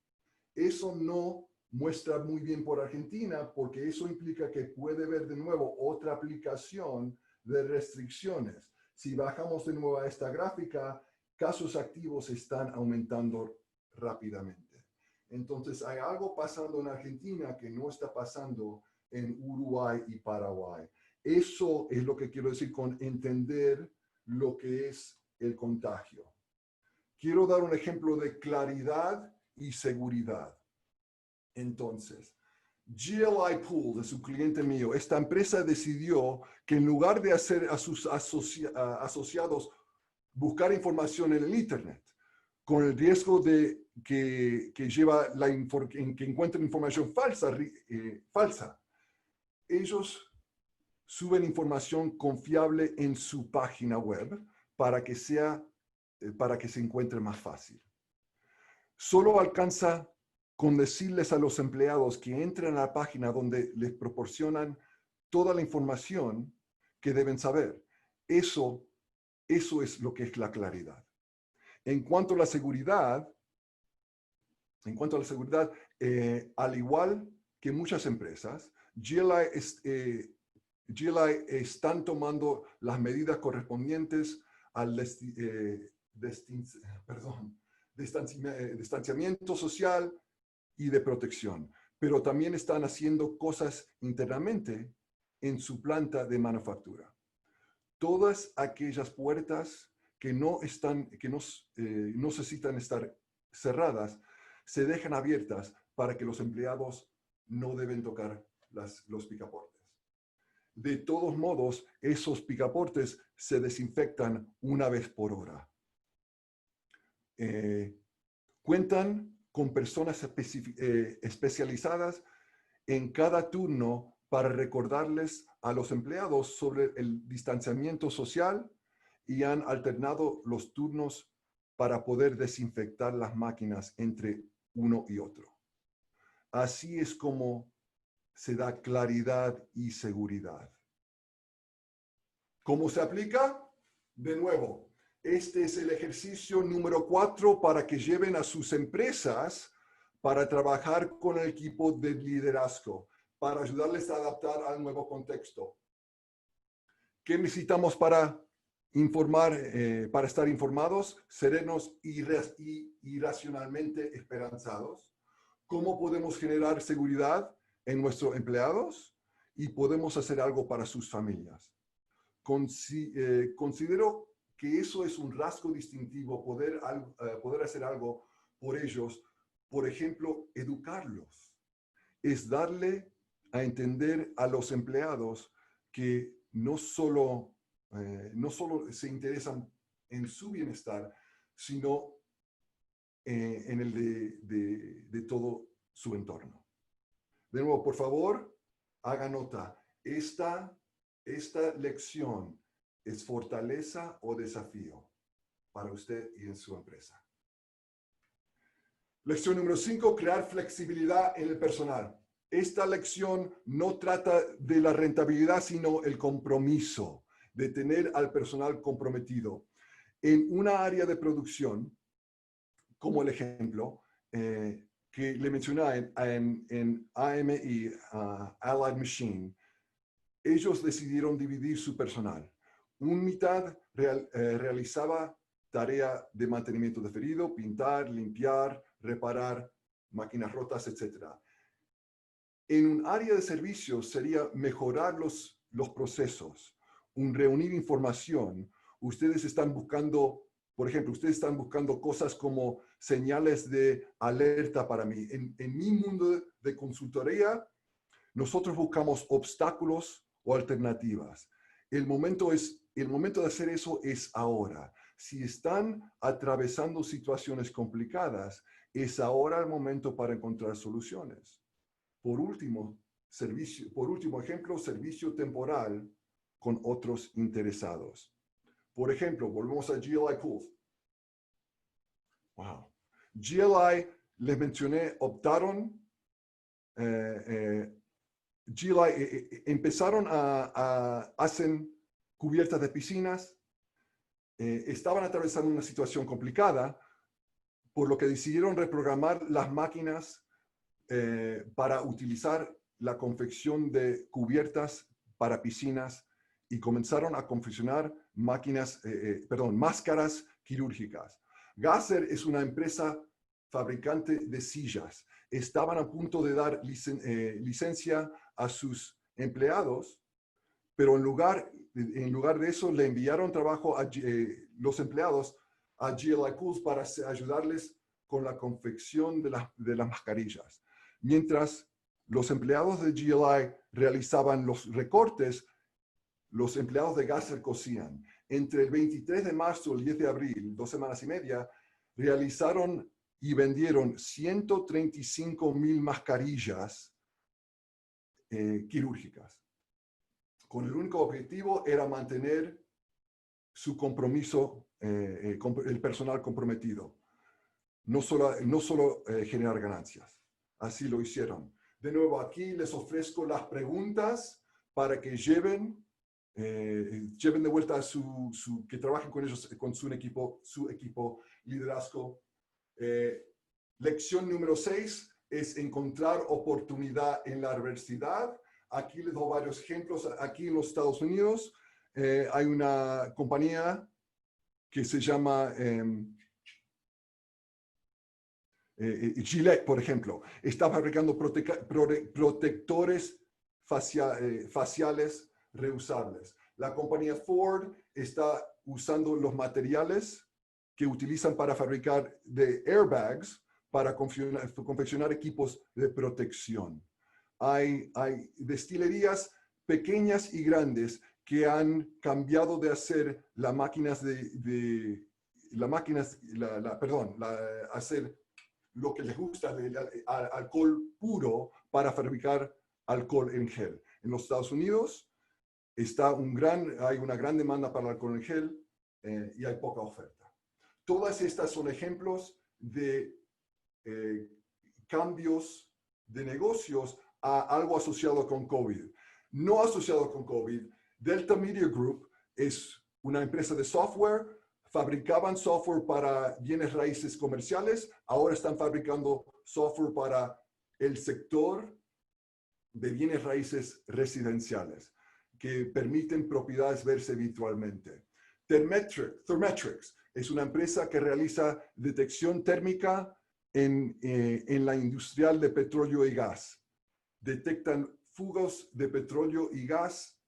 Eso no muestra muy bien por Argentina porque eso implica que puede haber de nuevo otra aplicación de restricciones. Si bajamos de nuevo a esta gráfica, casos activos están aumentando rápidamente. Entonces hay algo pasando en Argentina que no está pasando en Uruguay y Paraguay. Eso es lo que quiero decir con entender lo que es el contagio. Quiero dar un ejemplo de claridad y seguridad. Entonces, GLI Pool, de su cliente mío, esta empresa decidió que en lugar de hacer a sus asociados buscar información en el Internet, con el riesgo de que encuentren información falsa, ellos suben información confiable en su página web para que se encuentre más fácil. Solo alcanza con decirles a los empleados que entren a la página donde les proporcionan toda la información que deben saber. Eso es lo que es la claridad. En cuanto a la seguridad, al igual que muchas empresas, GLI están tomando las medidas correspondientes al distanciamiento social y de protección, pero también están haciendo cosas internamente en su planta de manufactura. Todas aquellas puertas que no necesitan estar cerradas se dejan abiertas para que los empleados no deben tocar los picaportes. De todos modos, esos picaportes se desinfectan una vez por hora. Cuentan con personas especializadas en cada turno para recordarles a los empleados sobre el distanciamiento social y han alternado los turnos para poder desinfectar las máquinas entre uno y otro. Así es como se da claridad y seguridad. ¿Cómo se aplica? De nuevo, este es el ejercicio número 4 para que lleven a sus empresas para trabajar con el equipo de liderazgo, para ayudarles a adaptar al nuevo contexto. ¿Qué necesitamos para para estar informados, serenos y racionalmente esperanzados? ¿Cómo podemos generar seguridad en nuestros empleados? Y podemos hacer algo para sus familias. Considero que eso es un rasgo distintivo, poder hacer algo por ellos. Por ejemplo, educarlos. Es darle a entender a los empleados que no solo se interesan en su bienestar, sino en el de todo su entorno. De nuevo, por favor, haga nota. Esta lección es fortaleza o desafío para usted y en su empresa. Lección número 5, crear flexibilidad en el personal. Esta lección no trata de la rentabilidad, sino el compromiso, de tener al personal comprometido. En una área de producción, como el ejemplo que le mencioné en AMI, Allied Machine, ellos decidieron dividir su personal. Una mitad realizaba tarea de mantenimiento de ferido, pintar, limpiar, reparar máquinas rotas, etc. En un área de servicios sería mejorar los procesos, reunir información. Ustedes están buscando, por ejemplo, cosas como señales de alerta para mí. En mi mundo de consultoría, nosotros buscamos obstáculos o alternativas. El momento de hacer eso es ahora. Si están atravesando situaciones complicadas, es ahora el momento para encontrar soluciones. Por último ejemplo, servicio temporal con otros interesados. Por ejemplo, volvemos a GLI Pools. Wow. GLI, les mencioné, empezaron hacen cubiertas de piscinas, estaban atravesando una situación complicada, por lo que decidieron reprogramar las máquinas para utilizar la confección de cubiertas para piscinas y comenzaron a confeccionar máscaras quirúrgicas. Gasser es una empresa fabricante de sillas. Estaban a punto de dar licencia a sus empleados, pero en lugar de eso le enviaron trabajo a los empleados a GLI Pools para ayudarles con la confección de las mascarillas. Mientras los empleados de GLI realizaban los recortes, los empleados de Gasser cosían. Entre el 23 de marzo y el 10 de abril, 2 semanas y media, realizaron y vendieron 135,000 mascarillas quirúrgicas. Con el único objetivo era mantener su compromiso, el personal comprometido. No solo generar ganancias. así lo hicieron. De nuevo, aquí les ofrezco las preguntas para que lleven de vuelta que trabajen con ellos, con su equipo liderazgo. Lección número 6 es encontrar oportunidad en la adversidad. Aquí les doy varios ejemplos. Aquí en los Estados Unidos hay una compañía que se llama Gillette, por ejemplo. Está fabricando protectores faciales reusables. La compañía Ford está usando los materiales que utilizan para fabricar de airbags para confeccionar equipos de protección. Hay destilerías pequeñas y grandes que han cambiado de hacer hacer lo que les gusta, alcohol puro para fabricar alcohol en gel. En los Estados Unidos hay una gran demanda para el alcohol en gel y hay poca oferta. Todas estas son ejemplos de cambios de negocios a algo asociado con COVID. No asociado con COVID, Delta Media Group es una empresa de software. Fabricaban software para bienes raíces comerciales, ahora están fabricando software para el sector de bienes raíces residenciales, que permiten propiedades verse virtualmente. Thermetrics es una empresa que realiza detección térmica en la industrial de petróleo y gas. Detectan fugas de petróleo y gas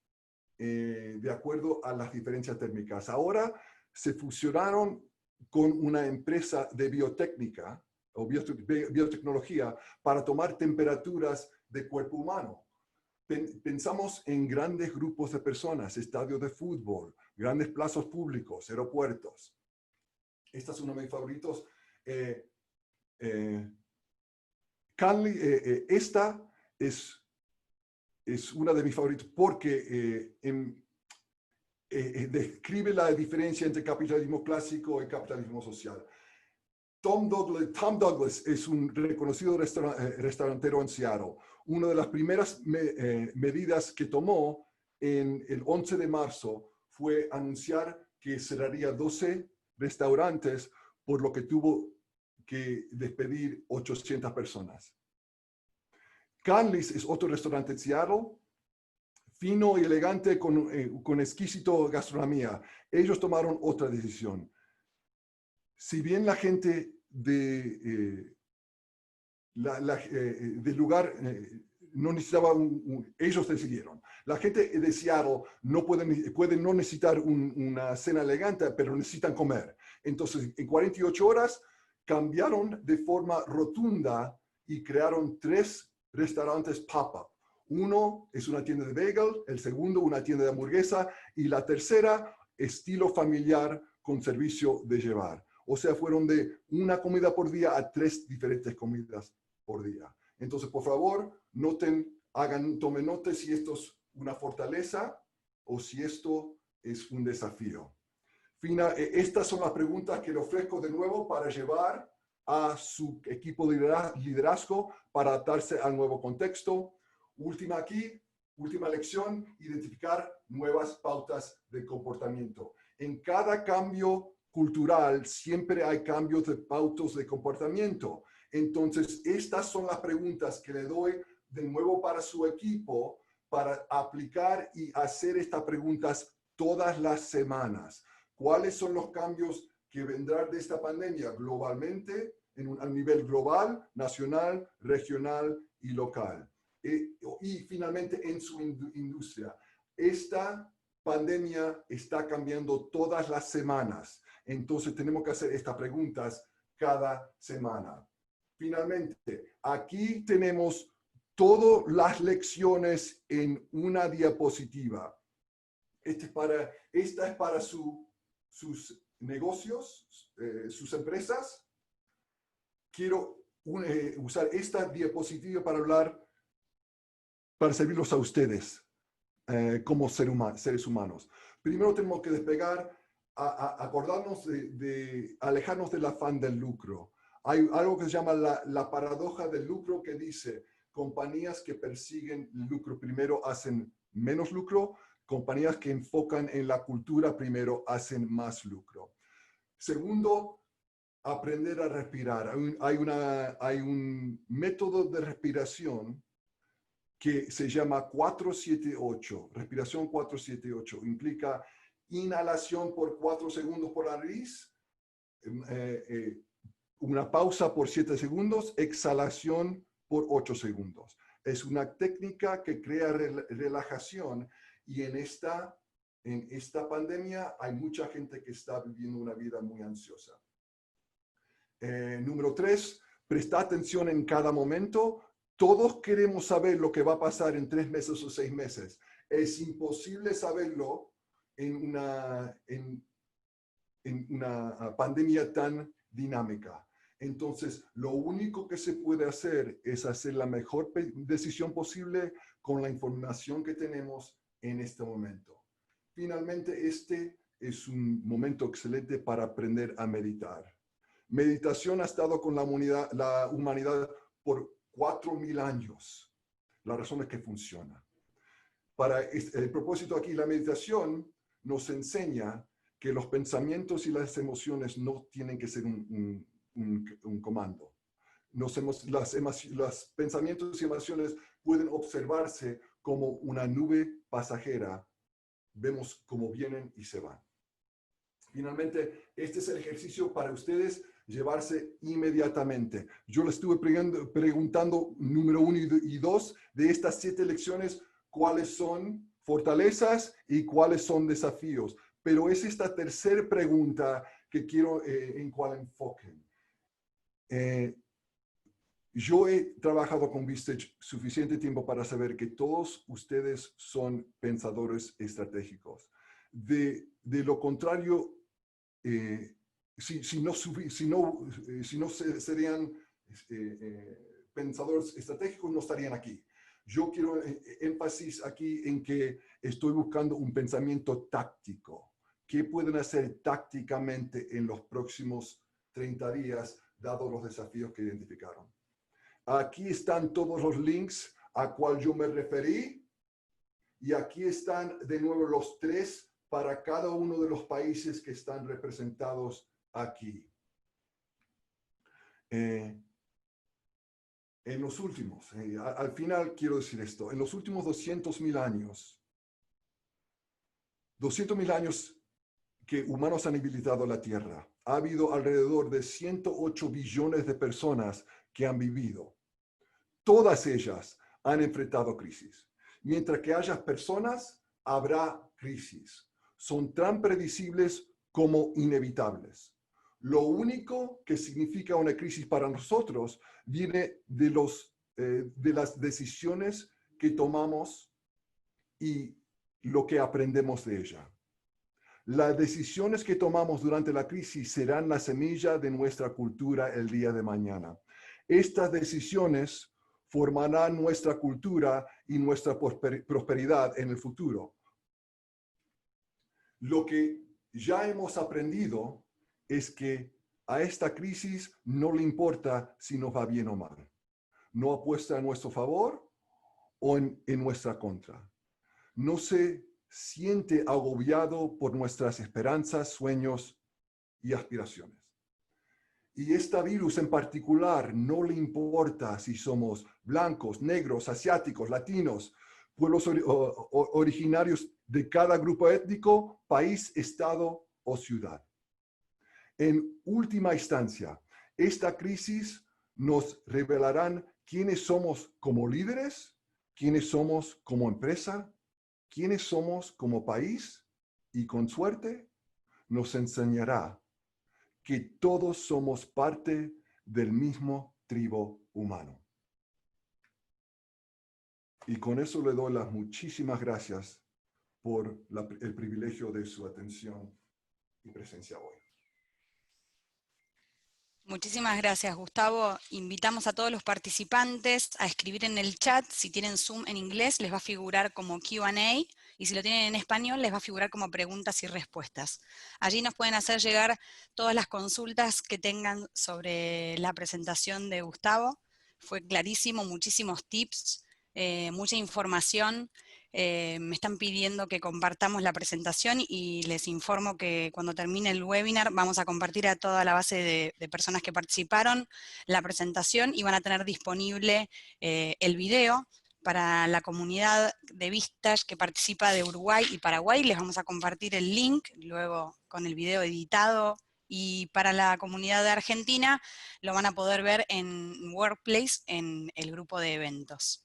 de acuerdo a las diferencias térmicas. Ahora se fusionaron con una empresa de biotécnica o biotecnología para tomar temperaturas de cuerpo humano. Pensamos en grandes grupos de personas, estadios de fútbol, grandes plazas públicos, aeropuertos. Esta es uno de mis favoritos. Esta es una de mis favoritos porque describe la diferencia entre capitalismo clásico y capitalismo social. Tom Douglas es un reconocido restaurantero en Seattle. Una de las primeras medidas que tomó en el 11 de marzo fue anunciar que cerraría 12 restaurantes, por lo que tuvo que despedir 800 personas. Canlis es otro restaurante en Seattle, fino y elegante con exquisito gastronomía. Ellos tomaron otra decisión. Si bien la gente del lugar no necesitaba ellos decidieron. La gente de Seattle puede no necesitar una cena elegante, pero necesitan comer. Entonces, en 48 horas cambiaron de forma rotunda y crearon 3 restaurantes pop-up. Uno es una tienda de bagel, el segundo una tienda de hamburguesa y la tercera estilo familiar con servicio de llevar. O sea, fueron de una comida por día a 3 diferentes comidas por día. Entonces, por favor, tomen nota si esto es una fortaleza o si esto es un desafío. Estas son las preguntas que le ofrezco de nuevo para llevar a su equipo de liderazgo para adaptarse al nuevo contexto. Última lección, identificar nuevas pautas de comportamiento. En cada cambio cultural siempre hay cambios de pautas de comportamiento. Entonces, estas son las preguntas que le doy de nuevo para su equipo para aplicar y hacer estas preguntas todas las semanas. ¿Cuáles son los cambios que vendrán de esta pandemia globalmente, a nivel global, nacional, regional y local? Y finalmente en su industria. Esta pandemia está cambiando todas las semanas. Entonces tenemos que hacer estas preguntas cada semana. Finalmente, aquí tenemos todas las lecciones en una diapositiva. Esta es para sus negocios, sus empresas. Quiero usar esta diapositiva para servirlos a ustedes como seres humanos. Primero tenemos que despegar, acordarnos alejarnos del afán del lucro. Hay algo que se llama la paradoja del lucro, que dice, compañías que persiguen lucro primero hacen menos lucro, compañías que enfocan en la cultura primero hacen más lucro. Segundo, aprender a respirar. Hay un método de respiración que se llama 4-7-8, respiración 4-7-8. Implica inhalación por 4 segundos por la nariz, una pausa por 7 segundos, exhalación por 8 segundos. Es una técnica que crea relajación, y en esta pandemia hay mucha gente que está viviendo una vida muy ansiosa. Número 3, presta atención en cada momento. Todos queremos saber lo que va a pasar en 3 meses o 6 meses. Es imposible saberlo en una pandemia tan dinámica. Entonces, lo único que se puede hacer es hacer la mejor decisión posible con la información que tenemos en este momento. Finalmente, este es un momento excelente para aprender a meditar. Meditación ha estado con la humanidad por 4.000 años. La razón es que funciona. Para el propósito aquí, la meditación nos enseña que los pensamientos y las emociones no tienen que ser un comando. Los pensamientos y emociones pueden observarse como una nube pasajera. Vemos cómo vienen y se van. Finalmente, este es el ejercicio para ustedes llevarse inmediatamente. Yo les estuve preguntando, número 1 y 2, de estas 7 lecciones, cuáles son fortalezas y cuáles son desafíos. Pero es esta tercera pregunta que quiero en cuál enfoquen. Yo he trabajado con Vistage suficiente tiempo para saber que todos ustedes son pensadores estratégicos. De lo contrario, si no serían pensadores estratégicos, no estarían aquí. Yo quiero énfasis aquí en que estoy buscando un pensamiento táctico. ¿Qué pueden hacer tácticamente en los próximos 30 días, dados los desafíos que identificaron? Aquí están todos los links a cual yo me referí, y aquí están de nuevo los 3 para cada uno de los países que están representados aquí. En los últimos, al final quiero decir esto, en los últimos 200.000 años que humanos han habitado la Tierra, ha habido alrededor de 108 billones de personas que han vivido. Todas ellas han enfrentado crisis. Mientras que haya personas, habrá crisis. Son tan predecibles como inevitables. Lo único que significa una crisis para nosotros viene de las decisiones que tomamos y lo que aprendemos de ella. Las decisiones que tomamos durante la crisis serán la semilla de nuestra cultura el día de mañana. Estas decisiones formarán nuestra cultura y nuestra prosperidad en el futuro. Lo que ya hemos aprendido es que a esta crisis no le importa si nos va bien o mal. No apuesta a nuestro favor o en nuestra contra. No se siente agobiado por nuestras esperanzas, sueños y aspiraciones. Y este virus en particular no le importa si somos blancos, negros, asiáticos, latinos, pueblos originarios de cada grupo étnico, país, estado o ciudad. En última instancia, esta crisis nos revelará quiénes somos como líderes, quiénes somos como empresa, quiénes somos como país, y con suerte nos enseñará que todos somos parte del mismo tribu humano. Y con eso le doy las muchísimas gracias por el privilegio de su atención y presencia hoy. Muchísimas gracias, Gustavo. Invitamos a todos los participantes a escribir en el chat. Si tienen Zoom en inglés, les va a figurar como Q&A, y si lo tienen en español, les va a figurar como preguntas y respuestas. Allí nos pueden hacer llegar todas las consultas que tengan sobre la presentación de Gustavo. Fue clarísimo, muchísimos tips, mucha información. Me están pidiendo que compartamos la presentación y les informo que cuando termine el webinar vamos a compartir a toda la base de personas que participaron la presentación, y van a tener disponible el video para la comunidad de Vistage que participa de Uruguay y Paraguay. Les vamos a compartir el link luego con el video editado, y para la comunidad de Argentina lo van a poder ver en Workplace, en el grupo de eventos.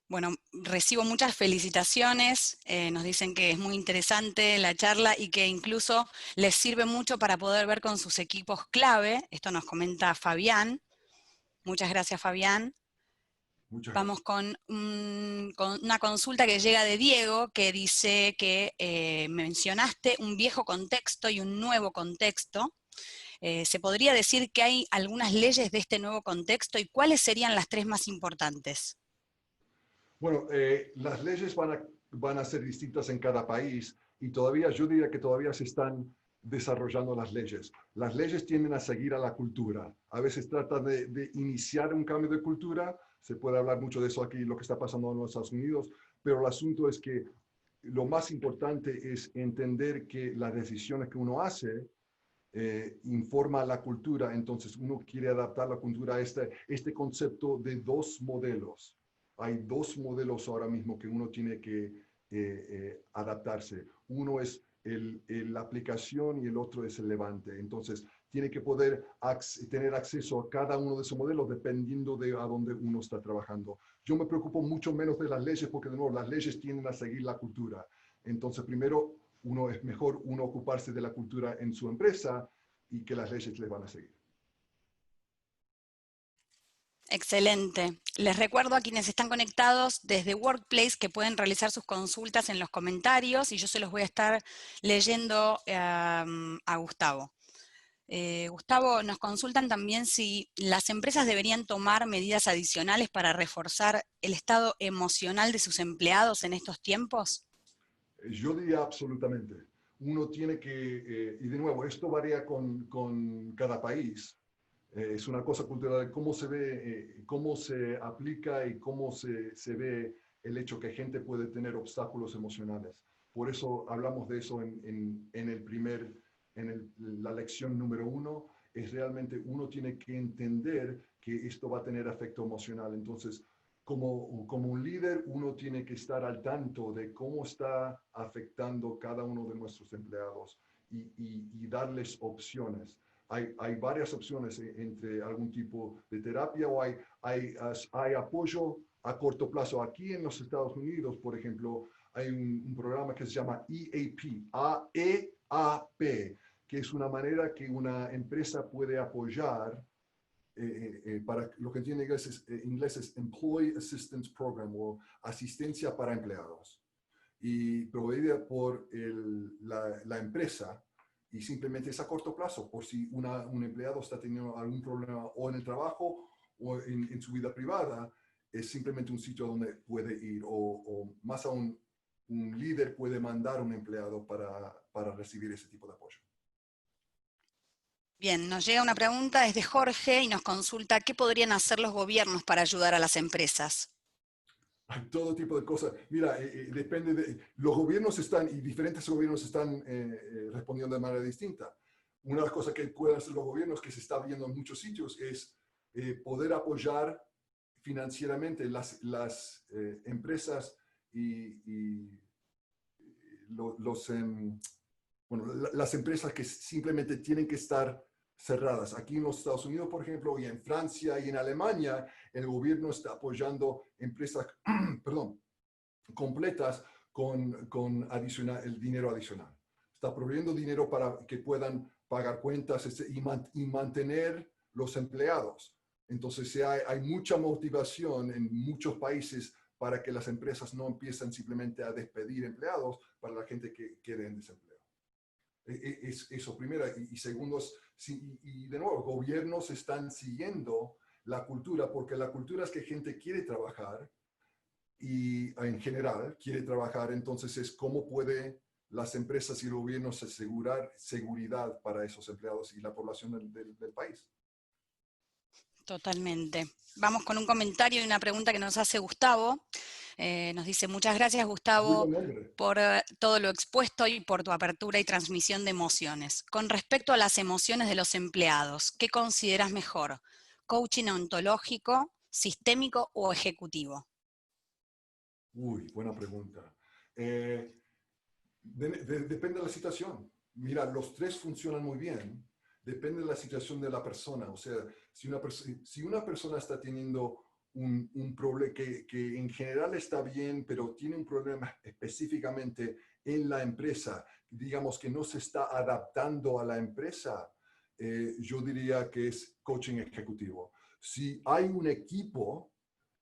Bueno, recibo muchas felicitaciones, nos dicen que es muy interesante la charla y que incluso les sirve mucho para poder ver con sus equipos clave. Esto nos comenta Fabián. Muchas gracias, Fabián. Muchas Vamos gracias. con una consulta que llega de Diego, que dice que mencionaste un viejo contexto y un nuevo contexto. ¿Se podría decir que hay algunas leyes de este nuevo contexto y cuáles serían las 3 más importantes? Bueno, las leyes van a ser distintas en cada país y todavía, yo diría que todavía se están desarrollando las leyes. Las leyes tienden a seguir a la cultura. A veces tratan de iniciar un cambio de cultura. Se puede hablar mucho de eso aquí, lo que está pasando en los Estados Unidos, pero el asunto es que lo más importante es entender que las decisiones que uno hace informa a la cultura. Entonces uno quiere adaptar la cultura a este concepto de 2 modelos. Hay 2 modelos ahora mismo que uno tiene que adaptarse. Uno es la aplicación y el otro es el levante. Entonces tiene que poder tener acceso a cada uno de esos modelos dependiendo de a dónde uno está trabajando. Yo me preocupo mucho menos de las leyes porque, de nuevo, las leyes tienden a seguir la cultura. Entonces, primero, es mejor uno ocuparse de la cultura en su empresa y que las leyes le van a seguir. Excelente. Les recuerdo a quienes están conectados desde Workplace que pueden realizar sus consultas en los comentarios, y yo se los voy a estar leyendo a Gustavo. Gustavo, nos consultan también si las empresas deberían tomar medidas adicionales para reforzar el estado emocional de sus empleados en estos tiempos. Yo diría absolutamente. Uno tiene que, y de nuevo, esto varía con cada país. Es una cosa cultural, cómo se ve, cómo se aplica y cómo se ve el hecho que gente puede tener obstáculos emocionales. Por eso hablamos de eso la lección número 1, es realmente uno tiene que entender que esto va a tener efecto emocional. Entonces, como un líder, uno tiene que estar al tanto de cómo está afectando cada uno de nuestros empleados y darles opciones. Hay varias opciones entre algún tipo de terapia o hay apoyo a corto plazo. Aquí en los Estados Unidos, por ejemplo, hay un programa que se llama EAP, que es una manera que una empresa puede apoyar para lo que entiende inglés es Employee Assistance Program o asistencia para empleados, y proveída por la empresa, y simplemente es a corto plazo, por si un empleado está teniendo algún problema o en el trabajo o en su vida privada, es simplemente un sitio donde puede ir, o más aún, un líder puede mandar a un empleado para recibir ese tipo de apoyo. Bien, nos llega una pregunta desde Jorge y nos consulta ¿qué podrían hacer los gobiernos para ayudar a las empresas? Hay todo tipo de cosas. Mira, depende de... Los gobiernos están, y diferentes gobiernos están respondiendo de manera distinta. Una de las cosas que pueden hacer los gobiernos, que se está viendo en muchos sitios, es poder apoyar financieramente las empresas y las empresas que simplemente tienen que estar cerradas. Aquí en los Estados Unidos, por ejemplo, y en Francia y en Alemania, el gobierno está apoyando empresas completas con el dinero adicional. Está proveyendo dinero para que puedan pagar cuentas y mantener los empleados. Entonces hay mucha motivación en muchos países para que las empresas no empiecen simplemente a despedir empleados para la gente que quede en desempleo. Eso, primera. Y segundo, y de nuevo, gobiernos están siguiendo la cultura, porque la cultura es que gente quiere trabajar y en general quiere trabajar, entonces es cómo puede las empresas y los gobiernos asegurar seguridad para esos empleados y la población del país. Totalmente. Vamos con un comentario y una pregunta que nos hace Gustavo. Nos dice, muchas gracias Muy Gustavo buen nombre. por todo lo expuesto y por tu apertura y transmisión de emociones. Con respecto a las emociones de los empleados, ¿qué consideras mejor? ¿Coaching ontológico, sistémico o ejecutivo? Uy, buena pregunta. Depende de la situación. Mira, los tres funcionan muy bien. Depende de la situación de la persona. O sea, si una persona está teniendo un problema que en general está bien, pero tiene un problema específicamente en la empresa, digamos que no se está adaptando a la empresa, yo diría que es coaching ejecutivo. Si hay un equipo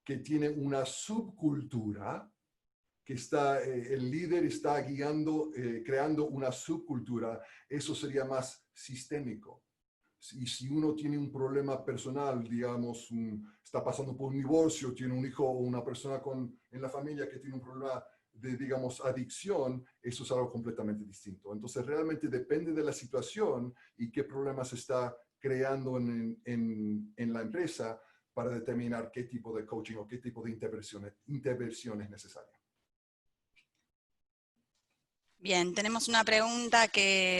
que tiene una subcultura, que el líder está guiando, creando una subcultura, eso sería más sistémico. Y si uno tiene un problema personal, digamos, está pasando por un divorcio, tiene un hijo o una persona en la familia que tiene un problema de, digamos, adicción, eso es algo completamente distinto. Entonces, realmente depende de la situación y qué problemas está creando en la empresa para determinar qué tipo de coaching o qué tipo de intervención es necesaria. Bien, tenemos una pregunta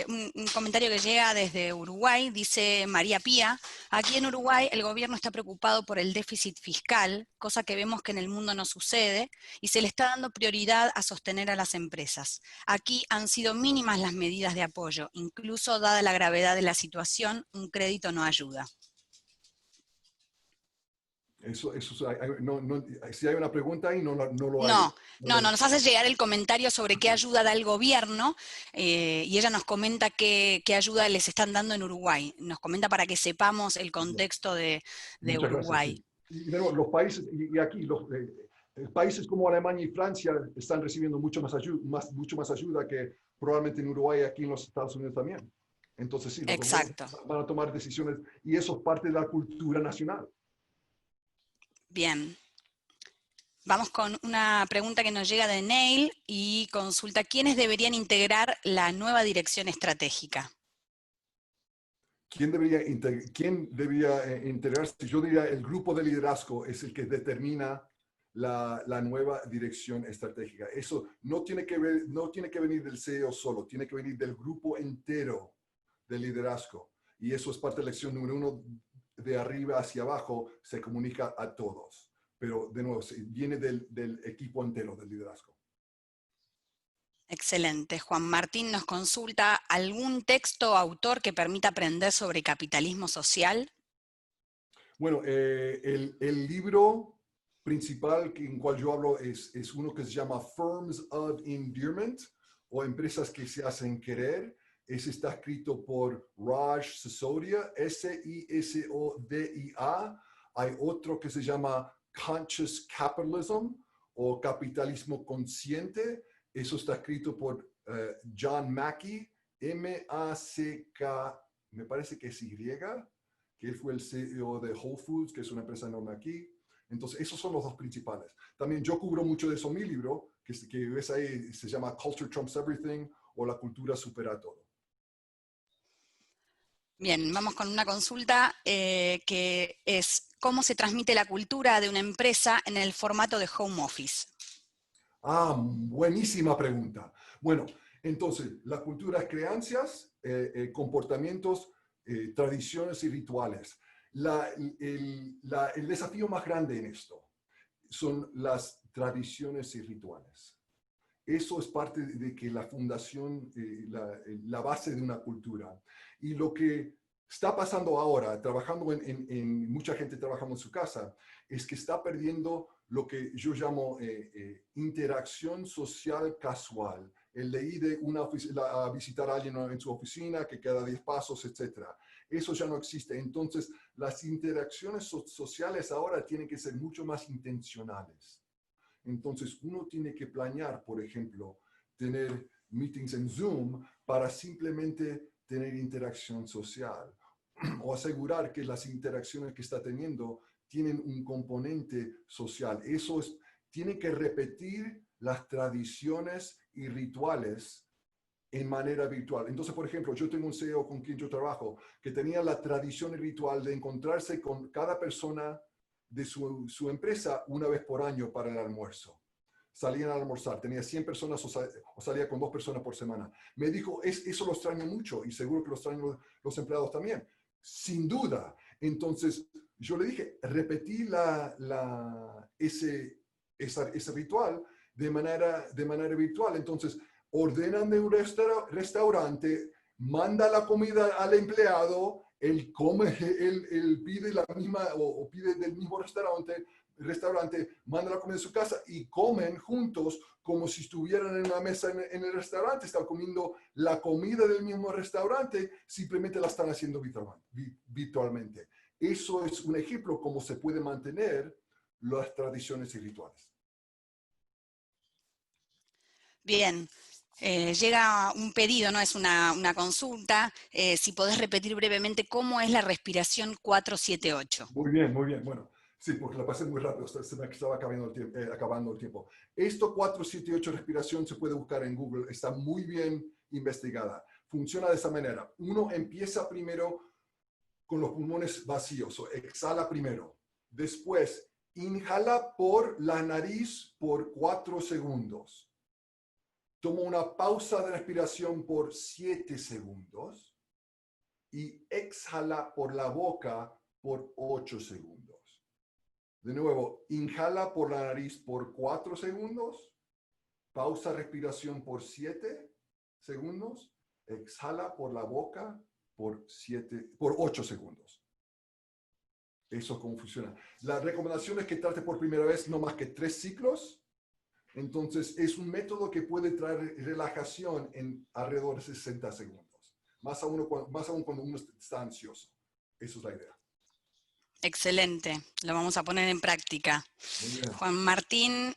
un comentario que llega desde Uruguay, dice María Pía, aquí en Uruguay el gobierno está preocupado por el déficit fiscal, cosa que vemos que en el mundo no sucede, y se le está dando prioridad a sostener a las empresas. Aquí han sido mínimas las medidas de apoyo, incluso dada la gravedad de la situación, un crédito no ayuda. Si hay una pregunta ahí, no lo hay. No, nos hace llegar el comentario sobre qué ayuda da el gobierno y ella nos comenta qué ayuda les están dando en Uruguay. Nos comenta para que sepamos el contexto de Muchas gracias, Uruguay. sí. Y de nuevo, los países, y aquí, países como Alemania y Francia están recibiendo mucho más ayuda que probablemente en Uruguay y aquí en los Estados Unidos también. Entonces, sí, los gobiernos Exacto. van a tomar decisiones y eso es parte de la cultura nacional. Bien. Vamos con una pregunta que nos llega de Neil y consulta, ¿quiénes deberían integrar la nueva dirección estratégica? ¿Quién debería integrarse? Yo diría el grupo de liderazgo es el que determina la nueva dirección estratégica. Eso no tiene que venir del CEO solo, tiene que venir del grupo entero de liderazgo. Y eso es parte de la lección número 1, de arriba hacia abajo, se comunica a todos. Pero de nuevo, viene del equipo entero del liderazgo. Excelente. Juan Martín nos consulta, ¿algún texto o autor que permita aprender sobre capitalismo social? Bueno, el libro principal en cual yo hablo es uno que se llama Firms of Endearment, o Empresas que se hacen querer. Ese está escrito por Raj Sisodia, Sisodia. Hay otro que se llama Conscious Capitalism, o Capitalismo Consciente. Eso está escrito por John Mackey, M-A-C-K, me parece que es Y, que él fue el CEO de Whole Foods, que es una empresa enorme aquí. Entonces, esos son los dos principales. También yo cubro mucho de eso en mi libro, que ves ahí, se llama Culture Trumps Everything, o La cultura supera todo. Bien, vamos con una consulta que es, ¿cómo se transmite la cultura de una empresa en el formato de home office? Buenísima pregunta. Bueno, entonces, la cultura es creencias, comportamientos, tradiciones y rituales. El desafío más grande en esto son las tradiciones y rituales. Eso es parte de que la fundación, la base de una cultura. Y lo que está pasando ahora, mucha gente trabajando en su casa, es que está perdiendo lo que yo llamo interacción social casual. El de ir a visitar a alguien en su oficina, que queda 10 pasos, etc. Eso ya no existe. Entonces, las interacciones sociales ahora tienen que ser mucho más intencionales. Entonces, uno tiene que planear, por ejemplo, tener meetings en Zoom para simplemente tener interacción social o asegurar que las interacciones que está teniendo tienen un componente social. Eso es, tiene que repetir las tradiciones y rituales en manera virtual. Entonces, por ejemplo, yo tengo un CEO con quien yo trabajo que tenía la tradición y ritual de encontrarse con cada persona de su empresa una vez por año para el almuerzo. Salían a almorzar, tenía 100 personas o salía con 2 personas por semana. Me dijo, eso lo extraño mucho y seguro que lo extraño los empleados también. Sin duda. Entonces, yo le dije, repetí ese ritual de manera virtual. Entonces, ordenan de un restaurante, manda la comida al empleado, él come, él pide la misma o pide del mismo restaurante, manda la comida a su casa y comen juntos como si estuvieran en una mesa en el restaurante, están comiendo la comida del mismo restaurante, simplemente la están haciendo virtualmente. Eso es un ejemplo cómo se puede mantener las tradiciones y rituales. Bien. Llega un pedido, no es una consulta. Si podés repetir brevemente cómo es la respiración 478. Muy bien, muy bien. Bueno, sí, porque la pasé muy rápido, se me estaba acabando el tiempo. Esto 478 respiración se puede buscar en Google, está muy bien investigada. Funciona de esa manera. Uno empieza primero con los pulmones vacíos, o exhala primero. Después, inhala por la nariz por 4 segundos. Toma una pausa de respiración por 7 segundos y exhala por la boca por 8 segundos. De nuevo, inhala por la nariz por 4 segundos, pausa respiración por 7 segundos, exhala por la boca por 8 segundos. Eso es cómo funciona. La recomendación es que trate por primera vez no más que 3 ciclos. Entonces, es un método que puede traer relajación en alrededor de 60 segundos. Más aún cuando uno está ansioso. Esa es la idea. Excelente, lo vamos a poner en práctica. Muy bien. Juan Martín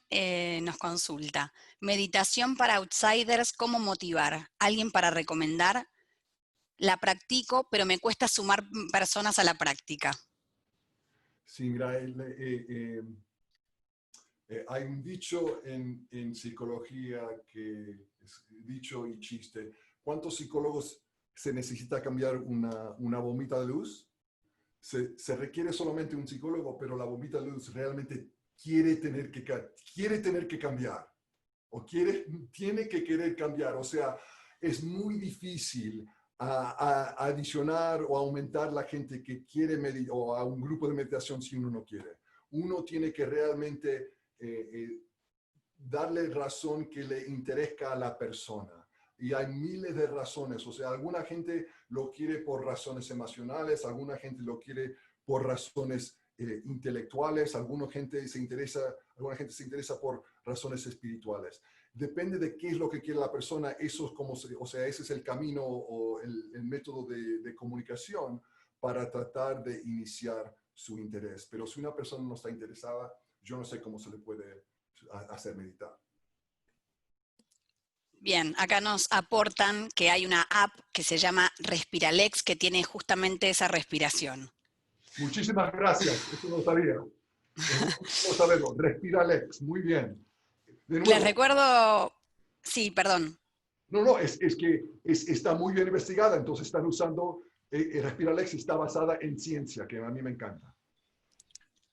nos consulta. Meditación para outsiders, ¿cómo motivar? ¿Alguien para recomendar? La practico, pero me cuesta sumar personas a la práctica. Sí, mira, hay un dicho en psicología que es dicho y chiste. ¿Cuántos psicólogos se necesita cambiar una bombita de luz? Se requiere solamente un psicólogo, pero la bombita de luz realmente quiere tener que cambiar. O tiene que querer cambiar. O sea, es muy difícil adicionar o aumentar la gente que quiere meditar o a un grupo de meditación si uno no quiere. Uno tiene que realmente darle razón que le interesa a la persona. Y hay miles de razones. O sea, alguna gente lo quiere por razones emocionales, alguna gente lo quiere por razones intelectuales, alguna gente se interesa por razones espirituales. Depende de qué es lo que quiere la persona. Eso es como, ese es el camino o el método de comunicación para tratar de iniciar su interés. Pero si una persona no está interesada, yo no sé cómo se le puede hacer meditar. Bien, acá nos aportan que hay una app que se llama Respiralex que tiene justamente esa respiración. Muchísimas gracias, eso no lo sabía. Vamos a saberlo. Respiralex, muy bien. De nuevo, Les recuerdo, sí, perdón. No, es que está muy bien investigada, entonces están usando, Respiralex está basada en ciencia, que a mí me encanta.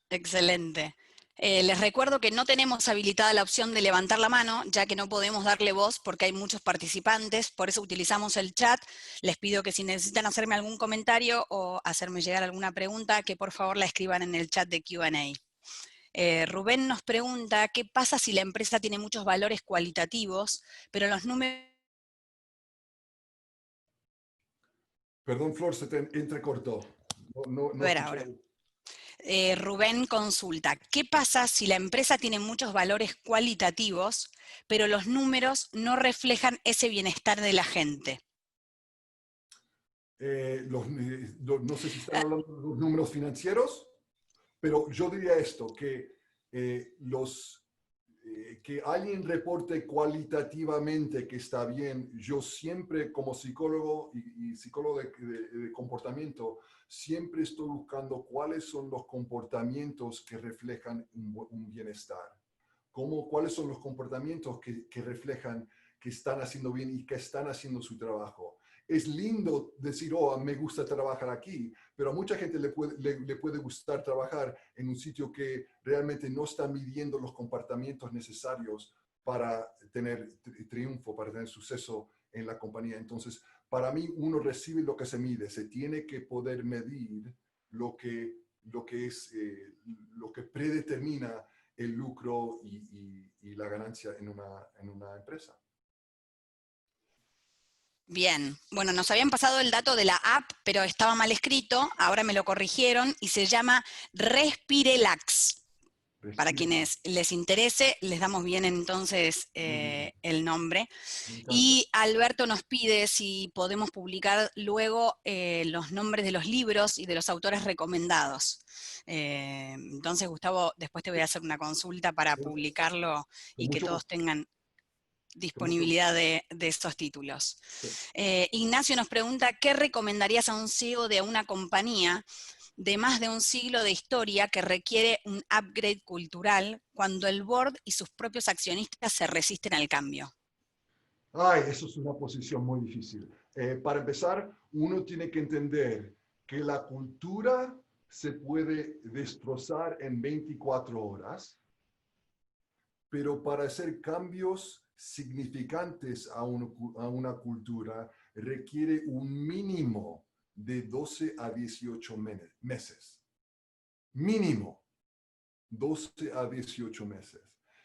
Excelente. Les recuerdo que no tenemos habilitada la opción de levantar la mano, ya que no podemos darle voz porque hay muchos participantes, por eso utilizamos el chat. Les pido que si necesitan hacerme algún comentario o hacerme llegar alguna pregunta, que por favor la escriban en el chat de Q&A. Rubén nos pregunta, ¿qué pasa si la empresa tiene muchos valores cualitativos, pero los números... Perdón, Flor, se te entrecortó. No A ver escuché. ahora. Rubén consulta, ¿qué pasa si la empresa tiene muchos valores cualitativos, pero los números no reflejan ese bienestar de la gente? No sé si están hablando de los números financieros, pero yo diría esto, que que alguien reporte cualitativamente que está bien, yo siempre como psicólogo y psicólogo de comportamiento, siempre estoy buscando cuáles son los comportamientos que reflejan un bienestar. ¿Cuáles son los comportamientos que reflejan que están haciendo bien y que están haciendo su trabajo? Es lindo decir, oh, me gusta trabajar aquí, pero a mucha gente le puede gustar trabajar en un sitio que realmente no está midiendo los comportamientos necesarios para tener triunfo, para tener suceso en la compañía. Entonces, para mí, uno recibe lo que se mide. Se tiene que poder medir lo que predetermina el lucro y la ganancia en una empresa. Bien, bueno, nos habían pasado el dato de la app, pero estaba mal escrito, ahora me lo corrigieron y se llama Respirelax. Para quienes les interese, les damos bien entonces el nombre. Y Alberto nos pide si podemos publicar luego los nombres de los libros y de los autores recomendados. Entonces, Gustavo, después te voy a hacer una consulta para publicarlo y que todos tengan disponibilidad de esos títulos. Ignacio nos pregunta, ¿qué recomendarías a un CEO de una compañía de más de un siglo de historia que requiere un upgrade cultural cuando el board y sus propios accionistas se resisten al cambio? Ay, eso es una posición muy difícil. Para empezar, uno tiene que entender que la cultura se puede destrozar en 24 horas, pero para hacer cambios significantes a una cultura requiere un mínimo de 12 a 18 meses. Mínimo 12 a 18 meses.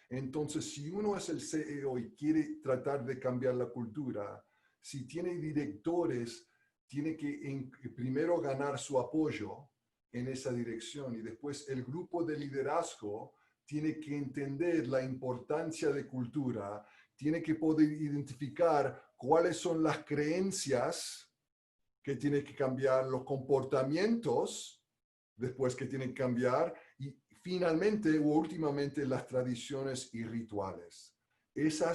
Entonces, si uno es el CEO y quiere tratar de cambiar la cultura, si tiene directores, tiene que primero ganar su apoyo en esa dirección y después el grupo de liderazgo tiene que entender la importancia de cultura, tiene que poder identificar cuáles son las creencias que tiene que cambiar, los comportamientos después que tienen que cambiar y finalmente o últimamente las tradiciones y rituales. Esa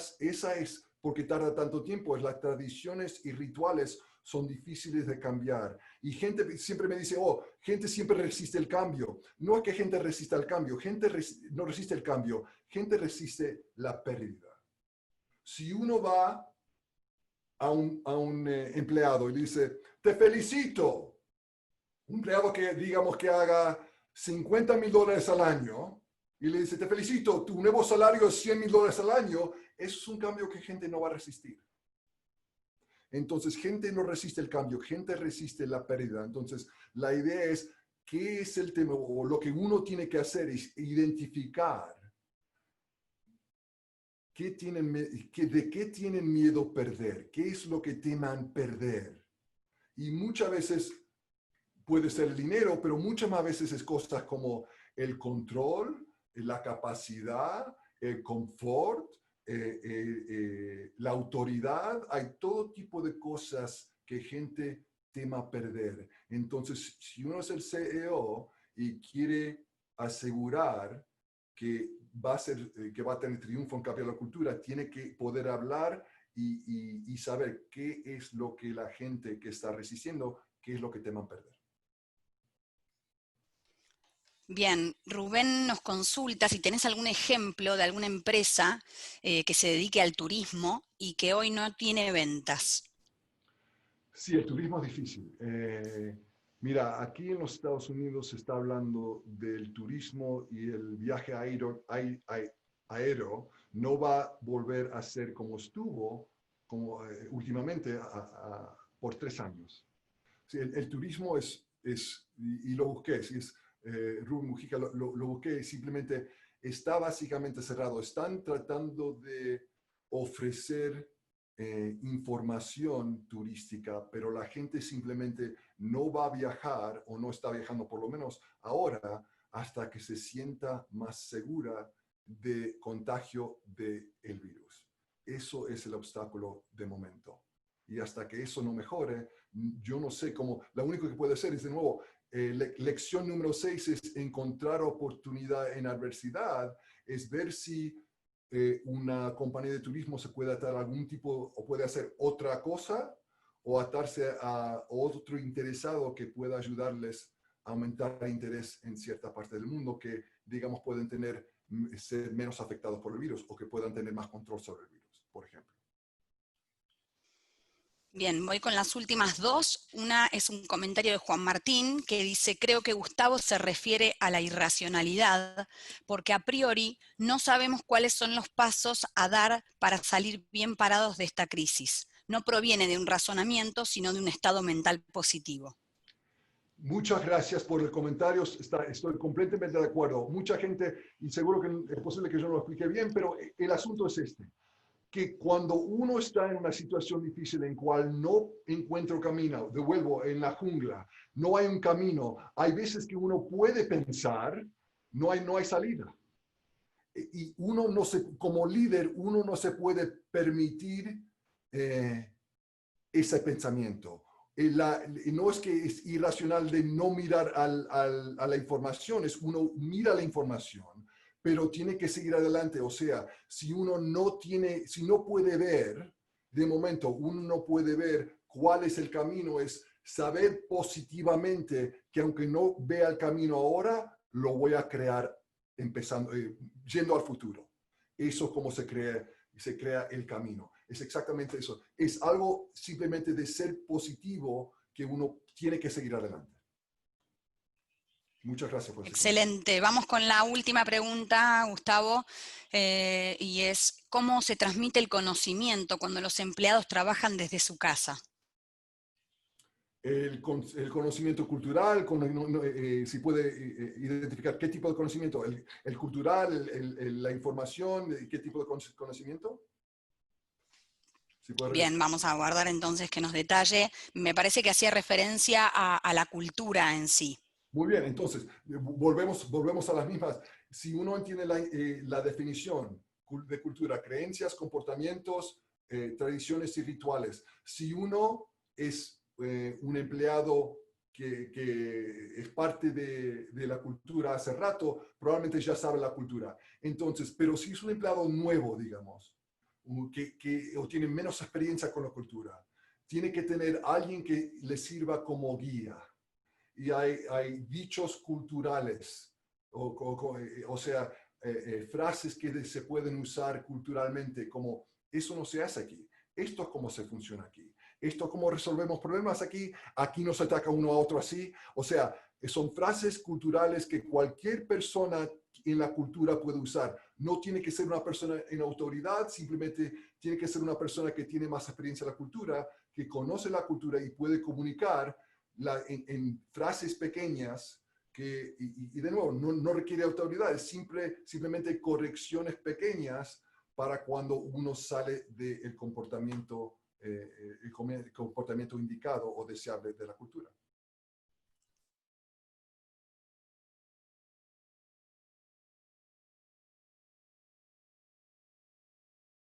es porque tarda tanto tiempo, las tradiciones y rituales son difíciles de cambiar. Y gente siempre me dice, oh, gente siempre resiste el cambio. No es que gente resista el cambio, gente no resiste el cambio, gente resiste la pérdida. Si uno va a un empleado y le dice, te felicito, un empleado que digamos que haga $50,000 al año, y le dice, te felicito, tu nuevo salario es $100,000 al año, eso es un cambio que gente no va a resistir. Entonces, gente no resiste el cambio, gente resiste la pérdida. Entonces, la idea es, ¿qué es el tema? O lo que uno tiene que hacer es identificar de qué tienen miedo perder, qué es lo que teman perder. Y muchas veces puede ser el dinero, pero muchas más veces es cosas como el control, la capacidad, el confort, la autoridad. Hay todo tipo de cosas que gente tema perder. Entonces, si uno es el CEO y quiere asegurar que va a tener triunfo en cambiar la cultura, tiene que poder hablar y saber qué es lo que la gente que está resistiendo, qué es lo que teman perder. Bien, Rubén nos consulta si tenés algún ejemplo de alguna empresa que se dedique al turismo y que hoy no tiene ventas. Sí, el turismo es difícil. Mira, aquí en los Estados Unidos se está hablando del turismo y el viaje aéreo no va a volver a ser como estuvo últimamente por 3 años. Sí, el turismo y lo busqué, Rubén Mujica, lo busqué, simplemente está básicamente cerrado. Están tratando de ofrecer información turística, pero la gente simplemente no va a viajar o no está viajando, por lo menos ahora, hasta que se sienta más segura de contagio del virus. Eso es el obstáculo de momento. Y hasta que eso no mejore, yo no sé cómo, lo único que puede hacer es de nuevo, lección número 6 es encontrar oportunidad en adversidad, es ver si una compañía de turismo se puede atar a algún tipo, o puede hacer otra cosa, o atarse a otro interesado que pueda ayudarles a aumentar el interés en cierta parte del mundo que, digamos, pueden ser menos afectados por el virus o que puedan tener más control sobre el virus, por ejemplo. Bien, voy con las últimas dos. Una es un comentario de Juan Martín que dice: creo que Gustavo se refiere a la irracionalidad, porque a priori no sabemos cuáles son los pasos a dar para salir bien parados de esta crisis. No proviene de un razonamiento, sino de un estado mental positivo. Muchas gracias por el comentario, estoy completamente de acuerdo. Mucha gente, y seguro que es posible que yo no lo explique bien, pero el asunto es este, que cuando uno está en una situación difícil en cual no encuentra camino, de vuelvo, en la jungla, no hay un camino, hay veces que uno puede pensar, no hay salida. Y uno no se, como líder, uno no se puede permitir ese pensamiento. No es que es irracional de no mirar a la información, es uno mira la información, pero tiene que seguir adelante. O sea, si uno si no puede ver, de momento, uno no puede ver cuál es el camino, es saber positivamente que aunque no vea el camino ahora, lo voy a crear yendo al futuro. Eso es como se crea el camino. Es exactamente eso. Es algo simplemente de ser positivo que uno tiene que seguir adelante. Muchas gracias por ese Excelente. Vamos con la última pregunta, Gustavo, y es: ¿cómo se transmite el conocimiento cuando los empleados trabajan desde su casa? El conocimiento cultural, si puede identificar qué tipo de conocimiento, el cultural, la información, qué tipo de conocimiento. Bien, vamos a guardar entonces que nos detalle. Me parece que hacía referencia a la cultura en sí. Muy bien, entonces, volvemos a las mismas. Si uno entiende la definición de cultura, creencias, comportamientos, tradiciones y rituales, si uno es un empleado que es parte de la cultura hace rato, probablemente ya sabe la cultura. Entonces, pero si es un empleado nuevo, digamos, o tiene menos experiencia con la cultura, tiene que tener alguien que le sirva como guía. Y hay dichos culturales, o sea, frases que se pueden usar culturalmente como: eso no se hace aquí, esto es como se funciona aquí, esto es como resolvemos problemas aquí, aquí no se ataca uno a otro así. O sea, son frases culturales que cualquier persona en la cultura puede usar. No tiene que ser una persona en autoridad, simplemente tiene que ser una persona que tiene más experiencia en la cultura, que conoce la cultura y puede comunicar en frases pequeñas y de nuevo, no requiere autoridad, es simplemente correcciones pequeñas para cuando uno sale del comportamiento indicado o deseable de la cultura.